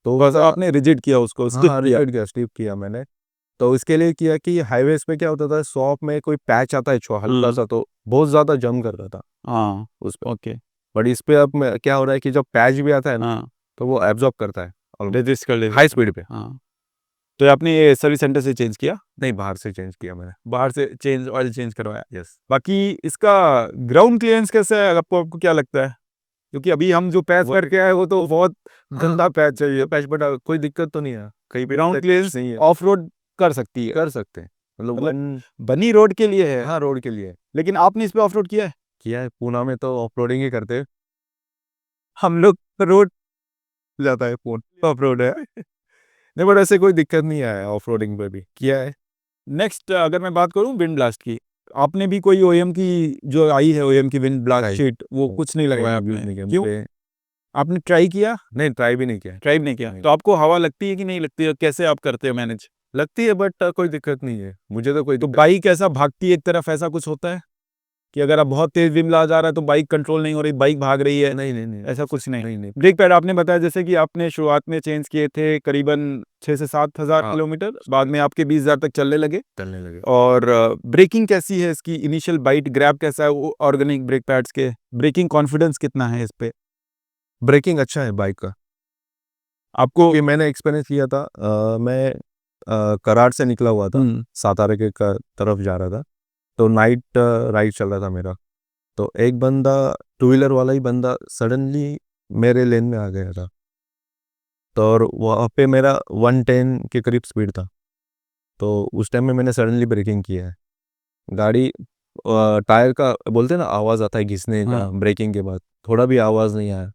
B: तो
A: बस आपने रिजिड किया उसको,
B: हाँ
A: स्टिफ
B: हाँ
A: किया।
B: रिपीट किया, स्टिप किया मैंने। तो इसके लिए किया कि हाईवेज पे क्या होता था, शॉप में कोई पैच आता है हल्का सा, तो बहुत ज़्यादा जम कर रहा था
A: हाँ,
B: उस पे।
A: ओके,
B: बट इस पे अब क्या हो रहा है कि जब पैच भी आता है ना,
A: हाँ,
B: तो वो एब्जॉर्ब करता है
A: रजिस्ट कर ले।
B: हाई स्पीड पे।
A: हाँ, तो आपने ये सर्विस सेंटर से चेंज किया?
B: नहीं बाहर से चेंज किया मैंने।
A: बाहर से चेंज, ऑयल चेंज करवाया?
B: यस
A: बाकी इसका ग्राउंड क्लियरेंस कैसा है, आपको क्या लगता है? क्योंकि अभी हम जो पैच
B: वो-
A: करके आए वो तो बहुत गंदा पैच है ये।
B: पैच, बट कोई दिक्कत तो नहीं है, कहीं भी
A: ग्राउंड क्लियरेंस
B: नहीं है,
A: ऑफ रोड कर सकती है,
B: कर सकते हैं, मतलब
A: मतलब बनी रोड के लिए है।
B: हाँ रोड के लिए
A: लेकिन आपने इस पे ऑफ रोड किया है?
B: किया है। पूना में तो ऑफ रोडिंग ही करते हैं।
A: हम लोग रोड जाता है, फोन ऑफ रोड है।
B: नहीं बट ऐसे कोई दिक्कत नहीं आया, ऑफ रोडिंग पे भी किया है।
A: नेक्स्ट अगर मैं बात करूं विंड ब्लास्ट की, आपने भी कोई ओएम की जो आई है, ओएम की विंड ब्लास्ट
B: नहीं,
A: शीट, वो कुछ नहीं लगवाया
B: यूज
A: आपने?
B: नहीं किया
A: क्यों?
B: पे,
A: आपने ट्राई किया?
B: नहीं ट्राई भी नहीं किया।
A: ट्राई नहीं किया?
B: नहीं।
A: तो आपको हवा लगती है कि नहीं लगती है? कैसे आप करते हो मैनेज?
B: लगती है बट कोई दिक्कत नहीं है, मुझे तो कोई
A: तो
B: दिक्कत
A: बाइक ऐसा भागती है एक तरफ, ऐसा कुछ होता है कि अगर आप बहुत तेज विंड ब्लास्ट आ रहा है तो बाइक कंट्रोल नहीं हो रही, बाइक भाग रही है?
B: नहीं नहीं नहीं
A: ऐसा कुछ नहीं?
B: नहीं नहीं।
A: ब्रेक पैड आपने बताया जैसे कि आपने शुरुआत में चेंज किए थे करीबन 6 से 7 हज़ार
B: हाँ।
A: किलोमीटर, बाद में आपके 20,000 तक चलने लगे।
B: चलने लगे।
A: और ब्रेकिंग कैसी है इसकी? इनिशियल बाइट ग्रैब कैसा है वो ऑर्गेनिक ब्रेक पैड्स के? ब्रेकिंग कॉन्फिडेंस कितना है इस पे
B: ब्रेकिंग अच्छा है बाइक का,
A: आपको?
B: ये मैंने एक्सपीरियंस किया था। मैं कराड़ से निकला हुआ था, सातारा के तरफ जा रहा था, तो नाइट राइड चल रहा था मेरा। तो एक बंदा, टू व्हीलर वाला ही बंदा सडनली मेरे लेन में आ गया था, तो और वहाँ पे मेरा 110 के करीब स्पीड था। तो उस टाइम में मैंने सडनली ब्रेकिंग किया है, गाड़ी टायर का बोलते हैं ना आवाज़ आता है घिसने का,
A: हाँ।
B: ब्रेकिंग के बाद थोड़ा भी आवाज़ नहीं आया,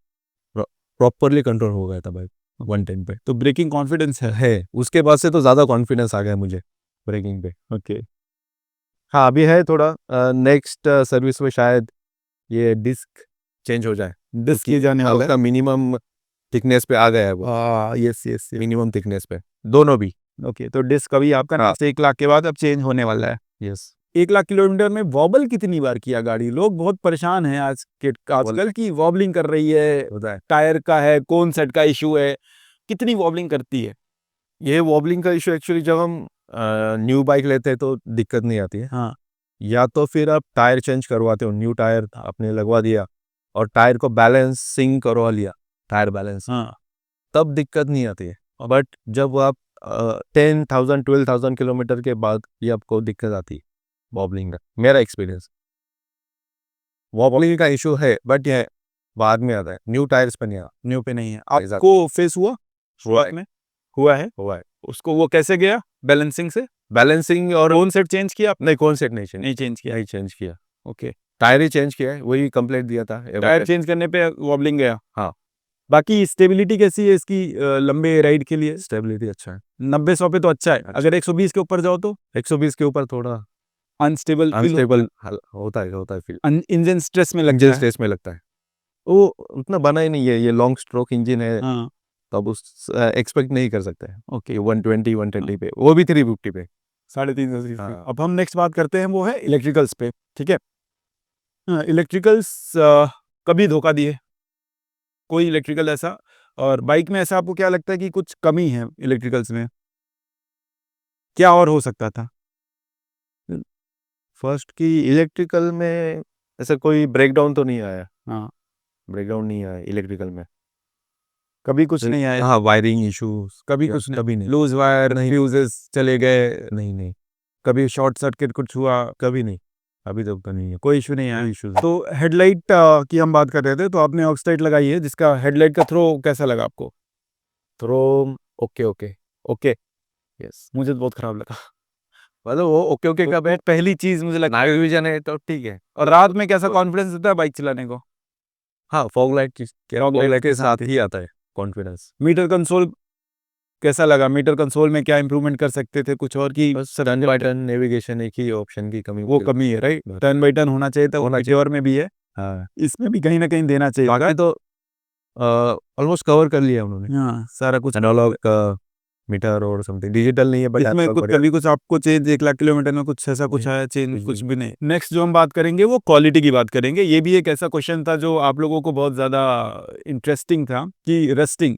B: प्रॉपरली कंट्रोल हो गया था बाइक 110 पे।
A: तो ब्रेकिंग कॉन्फिडेंस है?
B: उसके बाद से तो ज़्यादा कॉन्फिडेंस आ गया मुझे ब्रेकिंग पे।
A: ओके।
B: हाँ अभी है थोड़ा, नेक्स्ट सर्विस में शायद ये डिस्क चेंज हो जाए,
A: डिस्क किए जाने वाला है?
B: उसका मिनिमम थिकनेस पे आ गया है वो,
A: यस यस।
B: मिनिमम थिकनेस पे दोनों भी।
A: ओके, तो डिस्क अभी आपका
B: हाँ।
A: 1 लाख के बाद अब चेंज होने वाला है।
B: यस
A: 1 लाख किलोमीटर में वॉबल कितनी बार किया गाड़ी? लोग बहुत परेशान हैं आजकल की वॉबलिंग कर रही है,
B: होता है।
A: टायर का है, कौन सेट का इशू है, कितनी वॉबलिंग करती है?
B: ये वॉबलिंग का इशू एक्चुअली जब हम न्यू बाइक लेते हैं तो दिक्कत नहीं आती है,
A: हाँ,
B: या तो फिर आप टायर चेंज करवाते हो, न्यू टायर आपने लगवा दिया और टायर को बैलेंसिंग करवा लिया, टायर बैलेंस,
A: हाँ,
B: तब दिक्कत नहीं आती है। बट जब आप 10,000 12,000 किलोमीटर के बाद ये आपको दिक्कत आती है वॉबलिंग का, मेरा एक्सपीरियंस। वॉबलिंग का इशू है बट ये बाद में आता है, न्यू टायर्स पे नहीं आता।
A: न्यू पे नहीं है आपको फेस हुआ शुरुआत में? हुआ है उसको, वो कैसे गया बैलेंसिंग से?
B: बैलेंसिंग और
A: कौन सेट चेंज किया आपने?
B: नहीं, कौन सेट नहीं
A: नहीं चेंज किया।
B: चेंज किया,
A: ओके,
B: टायर ही चेंज किया है, वही कंप्लीट दिया था।
A: टायर चेंज करने पे वॉबलिंग गया।
B: हाँ।
A: बाकी स्टेबिलिटी कैसी है इसकी लंबे राइड के लिए?
B: स्टेबिलिटी अच्छा है।
A: 90-100 पे तो अच्छा है, अगर 120 के ऊपर जाओ तो
B: 120 के ऊपर थोड़ा
A: अनस्टेबल
B: अनस्टेबल होता है फील,
A: इंजन स्ट्रेस में लगता
B: इंजन
A: है।
B: स्ट्रेस में लगता है। वो उतना बना ही नहीं है, ये लॉन्ग स्ट्रोक इंजन है,
A: हाँ
B: तब उस एक्सपेक्ट नहीं कर सकते हैं
A: ओके,
B: 120 130 पे, वो भी 350 पे।
A: 350
B: हाँ।
A: अब हम नेक्स्ट बात करते हैं, वो है इलेक्ट्रिकल्स पे। ठीक है, इलेक्ट्रिकल्स कभी धोखा दिए कोई इलेक्ट्रिकल ऐसा? और बाइक में ऐसा आपको क्या लगता है कि कुछ कमी है इलेक्ट्रिकल्स में, क्या और हो सकता था?
B: फर्स्ट की इलेक्ट्रिकल में ऐसा कोई ब्रेकडाउन तो नहीं आया,
A: हाँ,
B: ब्रेकडाउन नहीं आया इलेक्ट्रिकल में।
A: कभी कुछ नहीं आया?
B: हाँ, वायरिंग इश्यूज
A: कभी कुछ नहीं?
B: कभी नहीं,
A: लूज वायर,
B: नहीं।
A: फ्यूजेस चले गए,
B: नहीं,
A: कभी शॉर्ट सर्किट कुछ हुआ?
B: कभी नहीं, अभी तक तो नहीं है
A: कोई इशू नहीं आया।
B: कोई इश्यूज।
A: तो हेडलाइट की हम बात कर रहे थे, तो आपने ऑक्साइड लगाई है, जिसका हेडलाइट का थ्रो कैसा लगा आपको?
B: Throw okay okay
A: okay,
B: yes,
A: मुझे तो बहुत खराब लगा।
B: मतलब वो ओके ओके का
A: तो पहली चीज मुझे लगा।
B: नाइट विजन है तो ठीक है।
A: और रात में कैसा कॉन्फिडेंस देता है बाइक चलाने को?
B: हाँ, फॉग लाइट
A: light
B: के
A: के
B: साथ
A: साथ
B: ही आता है कॉन्फिडेंस।
A: मीटर कंसोल कैसा लगा? मीटर कंसोल में क्या इंप्रूवमेंट कर सकते थे कुछ और की?
B: बस टर्न बाय टर्न नेविगेशन एक ही ऑप्शन की कमी,
A: वो कमी है, राइट? टर्न बाई टर्न होना चाहिए था,
B: होना
A: Meteor में भी है,
B: हाँ,
A: इसमें भी कहीं ना कहीं देना चाहिए
B: बाकी तो ऑलमोस्ट कवर कर लिया उन्होंने।
A: हाँ, सारा कुछ।
B: एनालॉग का मीटर और समथिंग, डिजिटल नहीं है बट
A: इसमें कुछ कभी कुछ आपको चेंज 1 लाख किलोमीटर में कुछ ऐसा कुछ
B: नहीं,
A: आया चेंज?
B: कुछ
A: कुछ
B: भी
A: भी नहीं। नेक्स्ट जो हम बात करेंगे वो क्वालिटी की बात करेंगे। ये भी एक ऐसा क्वेश्चन था जो आप लोगों को बहुत ज्यादा इंटरेस्टिंग था कि रस्टिंग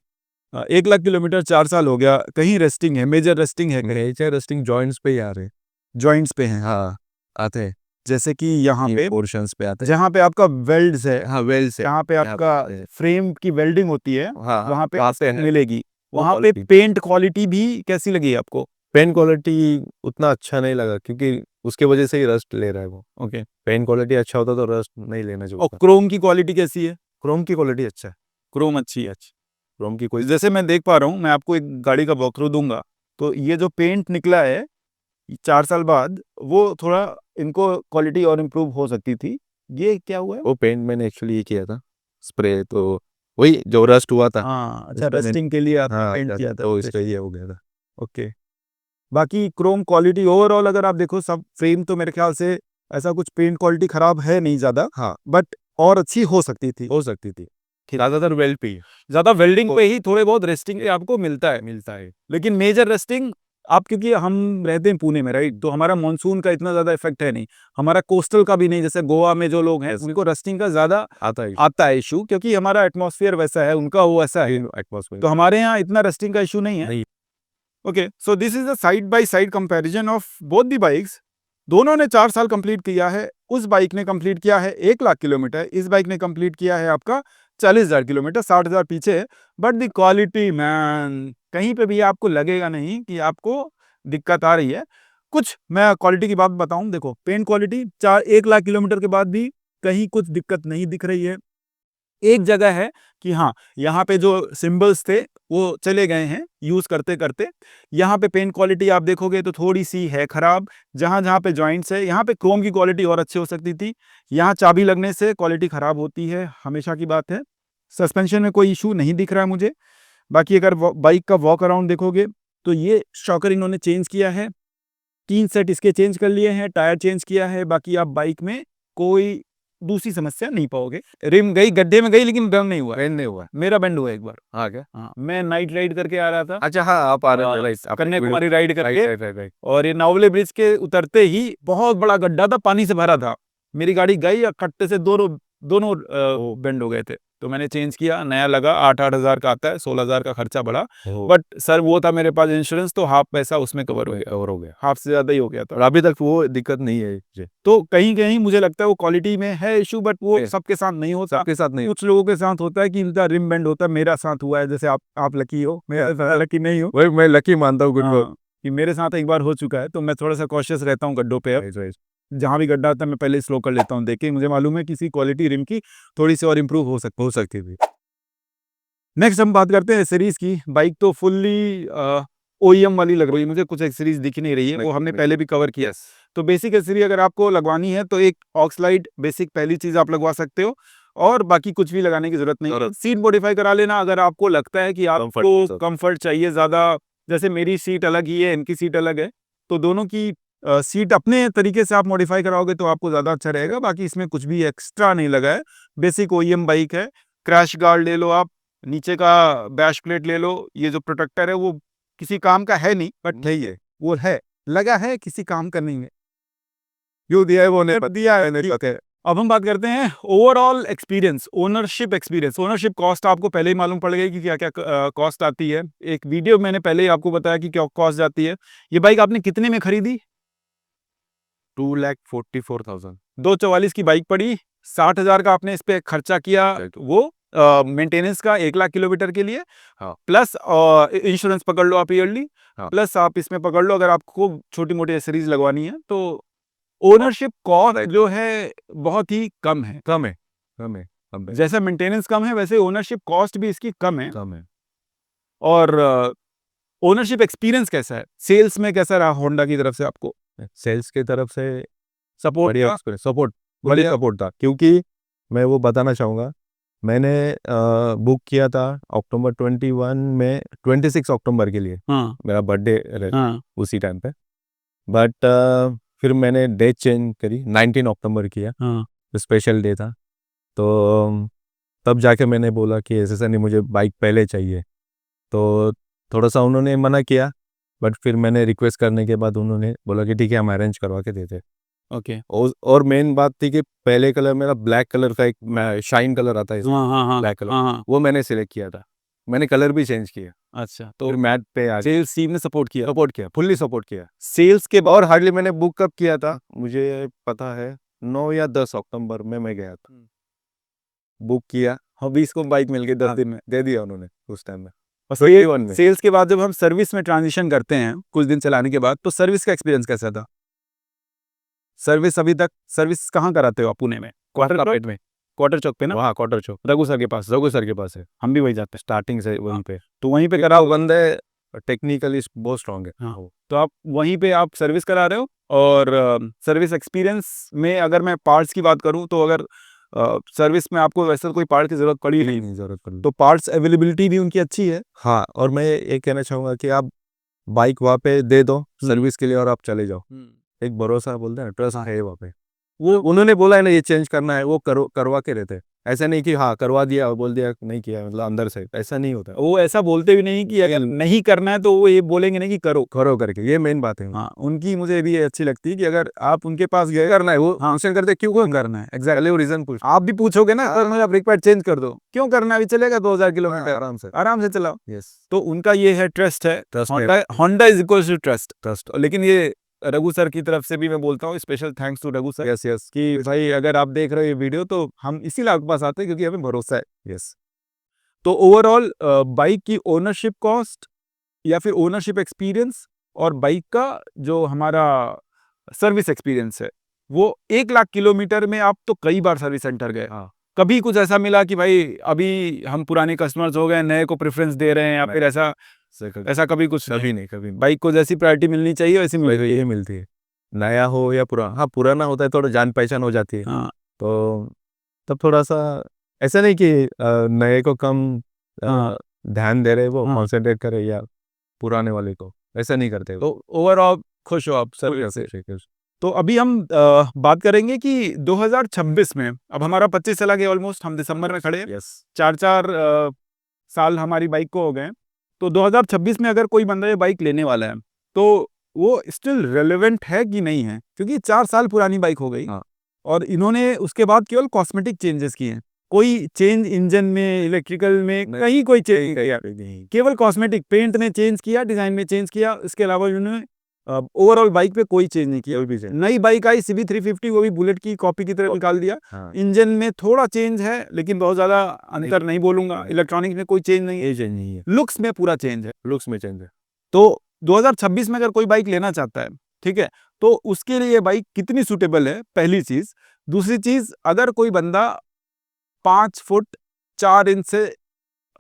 A: 1 लाख किलोमीटर 4 साल हो गया, कहीं रस्टिंग है? मेजर रस्टिंग है?
B: नेचर रस्टिंग जॉइंट्स पे ही आ रहे हैं।
A: जॉइंट्स पे हैं?
B: हाँ, आते हैं
A: जैसे कि यहाँ पे
B: पोर्शंस पे आते हैं।
A: जहाँ पे आपका वेल्ड्स है,
B: हाँ, वेल से
A: जहाँ पे आपका फ्रेम की वेल्डिंग होती है,
B: हाँ
A: वहाँ पे
B: आते हैं
A: मिलेगी।
B: वो
A: वहाँ पे
B: quality।
A: पेंट क्वालिटी भी कैसी लगी आपको?
B: पेन क्वालिटी उतना अच्छा नहीं लगा क्योंकि उसके वजह से ही रस्ट ले रहा है वो।
A: ओके,
B: पेन क्वालिटी अच्छा होता तो रस्ट नहीं लेना
A: और
B: चाहिए।
A: क्रोम की क्वालिटी कैसी है?
B: क्रोम की क्वालिटी अच्छा है,
A: क्रोम अच्छी है।
B: क्रोम की कोई
A: जैसे मैं देख पा रहा हूँ, मैं आपको एक गाड़ी का वॉकथ्रू दूंगा, तो ये जो पेंट निकला है 4 साल बाद, वो थोड़ा इनको क्वालिटी और इम्प्रूव हो सकती थी। ये क्या हुआ है?
B: वो पेंट मैंने एक्चुअली ये किया था स्प्रे, तो वही जो रस्ट हुआ था।
A: हाँ, अच्छा,
B: इसमें
A: रस्टिंग के लिए आपने
B: हाँ
A: पेंट किया था
B: तो इसका ये हो गया था।
A: ओके। बाकी क्रोम क्वालिटी ओवरऑल अगर आप देखो, सब फ्रेम तो मेरे ख्याल से ऐसा कुछ पेंट क्वालिटी खराब है नहीं ज़्यादा,
B: हाँ,
A: बट और अच्छी हो सकती थी।
B: हो सकती थी, ज़्यादातर वेल्ड पे ही
A: ज़्यादा वेल्डिंग पे ही थोड़े बहुत रेस्टिंग आपको मिलता है, लेकिन मेजर रेस्टिंग आप, क्योंकि हम रहते हैं पुणे में, राइट, तो हमारा मानसून का इतना ज़्यादा इफेक्ट है नहीं, हमारा कोस्टल का भी नहीं। जैसे गोवा में जो लोग हैं उनको रस्टिंग का ज़्यादा आता है इशू, क्योंकि हमारा एटमॉस्फेयर वैसा है, उनका वो ऐसा है,
B: एटमॉस्फेयर
A: तो हमारे यहाँ इतना रस्टिंग का इशू नहीं है।
B: नहीं।
A: Okay, so this is a side by side comparison of both the bikes. दोनों ने 4 साल कंप्लीट किया है। उस बाइक ने कंप्लीट किया है 1 लाख किलोमीटर, इस बाइक ने कंप्लीट किया है आपका 40,000 किलोमीटर, 60,000 पीछे है। बट द क्वालिटी मैन, कहीं पे भी आपको लगेगा नहीं कि आपको दिक्कत आ रही है। कुछ मैं क्वालिटी की बात बताऊं, देखो पेंट क्वालिटी 1 लाख किलोमीटर के बाद भी कहीं कुछ दिक्कत नहीं दिख रही है। एक जगह है कि हाँ, यहाँ पे जो सिंबल्स थे वो चले गए हैं यूज करते करते। यहाँ पे पेंट क्वालिटी आप देखोगे तो थोड़ी सी है खराब, जहाँ जहाँ पे जॉइंट्स है। यहाँ पे क्रोम की क्वालिटी और अच्छी हो सकती थी। यहाँ चाबी लगने से क्वालिटी खराब होती है, हमेशा की बात है। सस्पेंशन में कोई इशू नहीं दिख रहा है मुझे। बाकी अगर बाइक का वॉक अराउंड देखोगे तो ये शॉकर इन्होंने चेंज किया है, 3 सेट इसके चेंज कर लिए हैं, टायर चेंज किया है। बाकी आप बाइक में कोई दूसरी समस्या नहीं पाओगे। रिम गई गड्ढे में गई, लेकिन बेंड नहीं हुआ।
B: बेंड नहीं हुआ,
A: मेरा बेंड हुआ एक बार।
B: हाँ क्या?
A: हाँ, मैं नाइट राइड करके आ रहा था।
B: अच्छा, हाँ आप आ रहे थे राइट,
A: कन्याकुमारी राइड करके,
B: राइट।
A: और ये नावले ब्रिज के उतरते ही बहुत बड़ा गड्ढा था, पानी से भरा था। मेरी गाड़ी गई और खट्टे से दोनों बेंड हो गए थे। तो मैंने चेंज किया, नया लगा, 8,000 का आता है, 16,000 का खर्चा बढ़ा।
B: बट
A: बट सर वो था मेरे पास इंश्योरेंस, तो हाफ पैसा उसमें कवर हो गया, हाफ से ज़्यादा ही हो गया था।
B: और अभी तक वो दिक्कत नहीं है मुझे।
A: तो कहीं कहीं मुझे लगता है वो क्वालिटी में है इशू, बट वो सबके साथ नहीं होता।
B: सबके साथ नहीं।
A: कुछ लोगों के साथ होता है कि इनका रिम बेंड होता है, मेरा साथ हुआ है, जैसे आप लकी हो, मैं लकी नहीं हूँ।
B: वही मैं लकी मानता हूँ
A: हाँ, कि मेरे साथ एक बार हो चुका है, तो मैं थोड़ा सा कॉशियस रहता हूँ गड्ढों पे। अब जहाँ भी गड्ढा आता है मैं पहले स्लो कर लेता हूँ, देख के मुझे मालूम है किसी क्वालिटी रिम की थोड़ी सी और इम्प्रूव हो सकती थी। नेक्स्ट हम बात करते हैं सीरीज की। बाइक तो फुल्ली ओईएम वाली लग रही है मुझे, कुछ एक्सेसरीज दिख नहीं रही है, वो हमने पहले भी कवर किया। तो बेसिक एक्सेसरी अगर आपको लगवानी है तो एक ऑक्सलाइड बेसिक पहली चीज आप लगवा सकते हो, और बाकी कुछ भी लगाने की जरूरत नहीं। सीट मॉडिफाई करा लेना अगर आपको लगता है कि आपको कंफर्ट चाहिए ज्यादा, जैसे मेरी सीट अलग ही है, इनकी सीट अलग है, तो दोनों की सीट अपने तरीके से आप मॉडिफाई कराओगे तो आपको ज्यादा अच्छा रहेगा। बाकी इसमें कुछ भी एक्स्ट्रा नहीं लगा है, बेसिक ओईएम बाइक है। क्रैश गार्ड ले लो आप, नीचे का बैश प्लेट ले लो, ये जो प्रोटेक्टर है वो किसी काम का है नहीं, बट नहीं है, वो है, लगा है, किसी काम का नहीं है।
B: क्यों दिया है वो ने
A: दिया है नहीं पता है। अब हम बात करते हैं overall experience, ownership experience. Ownership cost आपको पहले ही मालूम पड़ गई कि क्या क्या कॉस्ट आती है। एक वीडियो मैंने पहले ही आपको बताया कि क्या कॉस्ट जाती है। ये बाइक आपने कितने में खरीदी?
B: 2,44,000।
A: 244 की बाइक पड़ी, 60,000 का आपने इस पे खर्चा किया, वो मेंटेनेंस का 1,00,000 किलोमीटर के लिए,
B: हाँ।
A: प्लस इंश्योरेंस पकड़ लो आप ईयरली,
B: हाँ।
A: प्लस आप इसमें पकड़ लो अगर आपको छोटी मोटी एसेसरीज लगवानी है, तो ओनरशिप कॉस्ट जो है बहुत ही कम है।
B: कम है।
A: जैसा मेंटेनेंस कम है वैसे ओनरशिप कॉस्ट भी इसकी कम है।
B: कम है।
A: और ओनरशिप एक्सपीरियंस कैसा है, सेल्स में कैसा रहा होंडा की तरफ से आपको?
B: सेल्स की तरफ से
A: सपोर्ट
B: बढ़िया एक्सपीरियंस, सपोर्ट
A: बढ़िया
B: सपोर्ट था। क्योंकि मैं वो बताना चाहूँगा, मैंने बुक किया था अक्टूबर 21 में, 26 अक्टूबर के लिए
A: हाँ
B: मेरा बर्थडे
A: हाँ
B: उसी टाइम पे। बट फिर मैंने डेट चेंज करी, 19 अक्टूबर किया,
A: हाँ
B: स्पेशल डे था। तो तब जाके मैंने बोला कि ऐसा नहीं, मुझे बाइक पहले चाहिए। तो थोड़ा सा उन्होंने मना किया, बट फिर मैंने रिक्वेस्ट करने के बाद उन्होंने बोला कि ठीक है हम अरेंज करवा के देते।
A: ओके।
B: और मेन बात थी कि पहले कलर मेरा ब्लैक कलर का, एक शाइन कलर आता है,
A: हाँ हाँ हाँ
B: ब्लैक कलर,
A: हाँ।
B: वो मैंने सिलेक्ट किया था। मैंने कलर भी चेंज किया,
A: अच्छा,
B: तो
A: तो
B: मैट पे आ
A: सेल्स टीम ने सपोर्ट किया।
B: फुल्ली सपोर्ट किया।
A: सेल्स के
B: और हार्डली मैंने बुक कब किया था, मुझे पता है 9 या 10 अक्टूबर में मैं गया था, बुक किया।
A: अभी इसको बाइक मिल गई 10 दिन में।
B: दे दिया उन्होंने उस टाइम में।
A: और सेल्स के बाद जब हम सर्विस में ट्रांजिशन करते हैं कुछ दिन चलाने के बाद, तो सर्विस का एक्सपीरियंस कैसा था? सर्विस अभी तक सर्विस कहाँ कराते हो आप पुणे में?
B: क्वार्टर
A: में, क्वार्टर चौक पे ना?
B: वहाँ क्वार्टर चौक
A: रघु सर के पास।
B: रघु सर के पास है,
A: हम भी वही जाते हैं,
B: स्टार्टिंग से वहीं पे।
A: तो वहीं पे
B: करा बंदे टेक्निकली बहुत स्ट्रांग है।
A: हाँ, तो आप वहीं पे आप सर्विस करा रहे हो। और सर्विस एक्सपीरियंस में अगर मैं पार्ट्स की बात करूं, तो अगर सर्विस में आपको वैसे कोई पार्ट की जरूरत पड़ी नहीं,
B: जरूरत पड़ी
A: तो पार्ट्स अवेलेबिलिटी भी उनकी अच्छी है।
B: हाँ। और मैं ये कहना चाहूँगा कि आप बाइक वहाँ पे दे दो सर्विस के लिए और आप चले जाओ, एक भरोसा बोलते हैं, ट्रस्ट है वहाँ पे। वो उन्होंने बोला है ना ये चेंज करना है, वो करवा के रहते हैं। ऐसा नहीं कि हाँ करवा दिया और बोल दिया नहीं किया, मतलब अंदर से ऐसा नहीं होता।
A: वो ऐसा बोलते भी नहीं कि अगर नहीं करना है तो वो ये बोलेंगे नहीं कि करो
B: करो करके, ये मेन बात है।
A: हाँ, उनकी मुझे भी ये अच्छी लगती है कि अगर आप उनके पास गए करना है, वो फंक्शन करते क्यों करना है, एग्जैक्टली वो रीजन पूछ। आप भी पूछोगे ना, सर मुझे ब्रेक पैड चेंज कर दो, क्यों करना है, अभी चलेगा 2000 किलोमीटर, आराम से चलाओ।
B: यस,
A: तो उनका ये है ट्रस्ट है। Honda is equal to trust. लेकिन ये रघु सर की तरफ से भी मैं बोलता हूँ special thanks to Raghu sir.
B: Yes
A: कि भाई अगर आप देख रहे हो ये वीडियो तो हम इसीलिए आपके पास आते हैं क्योंकि हमें भरोसा है।
B: यस।
A: तो ओवरऑल बाइक की ओनरशिप कॉस्ट या फिर ओनरशिप एक्सपीरियंस और बाइक का जो हमारा सर्विस एक्सपीरियंस है, वो 1,00,000 किलोमीटर में आप तो कई बार सर्विस सेंटर गए।
B: हाँ।
A: कभी कुछ ऐसा मिला कि भाई अभी हम पुराने कस्टमर्स हो गए, नए को प्रेफरेंस दे रहे हैं, या फिर ऐसा कभी कुछ
B: कभी नहीं।
A: बाइक को जैसी प्रायोरिटी मिलनी चाहिए वैसी
B: ये मिलती है, नया हो या पुराना। हाँ, पुराना होता है थोड़ा जान पहचान हो जाती है।
A: हाँ,
B: तो तब थोड़ा सा ऐसा नहीं कि नए को कम ध्यान दे रहे, वो कॉन्सेंट्रेट करे, या पुराने वाले को ऐसा नहीं करते।
A: तो ओवरऑल खुश हो आप सर्विस से। तो अभी हम बात करेंगे कि 2026 में, अब हमारा 25 चला गया ऑलमोस्ट, हम दिसंबर में खड़े हैं।
B: यस।
A: 4 साल हमारी बाइक को हो गए। तो 2026 में अगर कोई बंदा ये बाइक लेने वाला है तो वो स्टिल रेलेवेंट है कि नहीं है, क्योंकि 4 साल पुरानी बाइक हो गई।
B: हाँ।
A: और इन्होंने उसके बाद केवल कॉस्मेटिक चेंजेस किए हैं। कोई चेंज इंजन में, इलेक्ट्रिकल में कहीं कोई चेंज नहीं किया, केवल कॉस्मेटिक पेंट ने चेंज किया, डिजाइन में चेंज किया, इसके अलावा उन्होंने ओवरऑल बाइक पे कोई चेंज नहीं किया। नई बाइक आई CB350, वो भी बुलेट की कॉपी की तरह निकाल दिया।
B: हाँ।
A: इंजन में थोड़ा चेंज है लेकिन बहुत ज्यादा अंतर नहीं बोलूंगा। इलेक्ट्रॉनिक्स में कोई चेंज नहीं है,
B: ये चेंज नहीं है,
A: लुक्स में पूरा चेंज है।
B: लुक्स में चेंज है।
A: तो 2026 में अगर कोई बाइक लेना चाहता है, ठीक है, तो उसके लिए ये बाइक कितनी सूटेबल है, पहली चीज। दूसरी चीज, अगर कोई बंदा 5 फुट 4 इंच से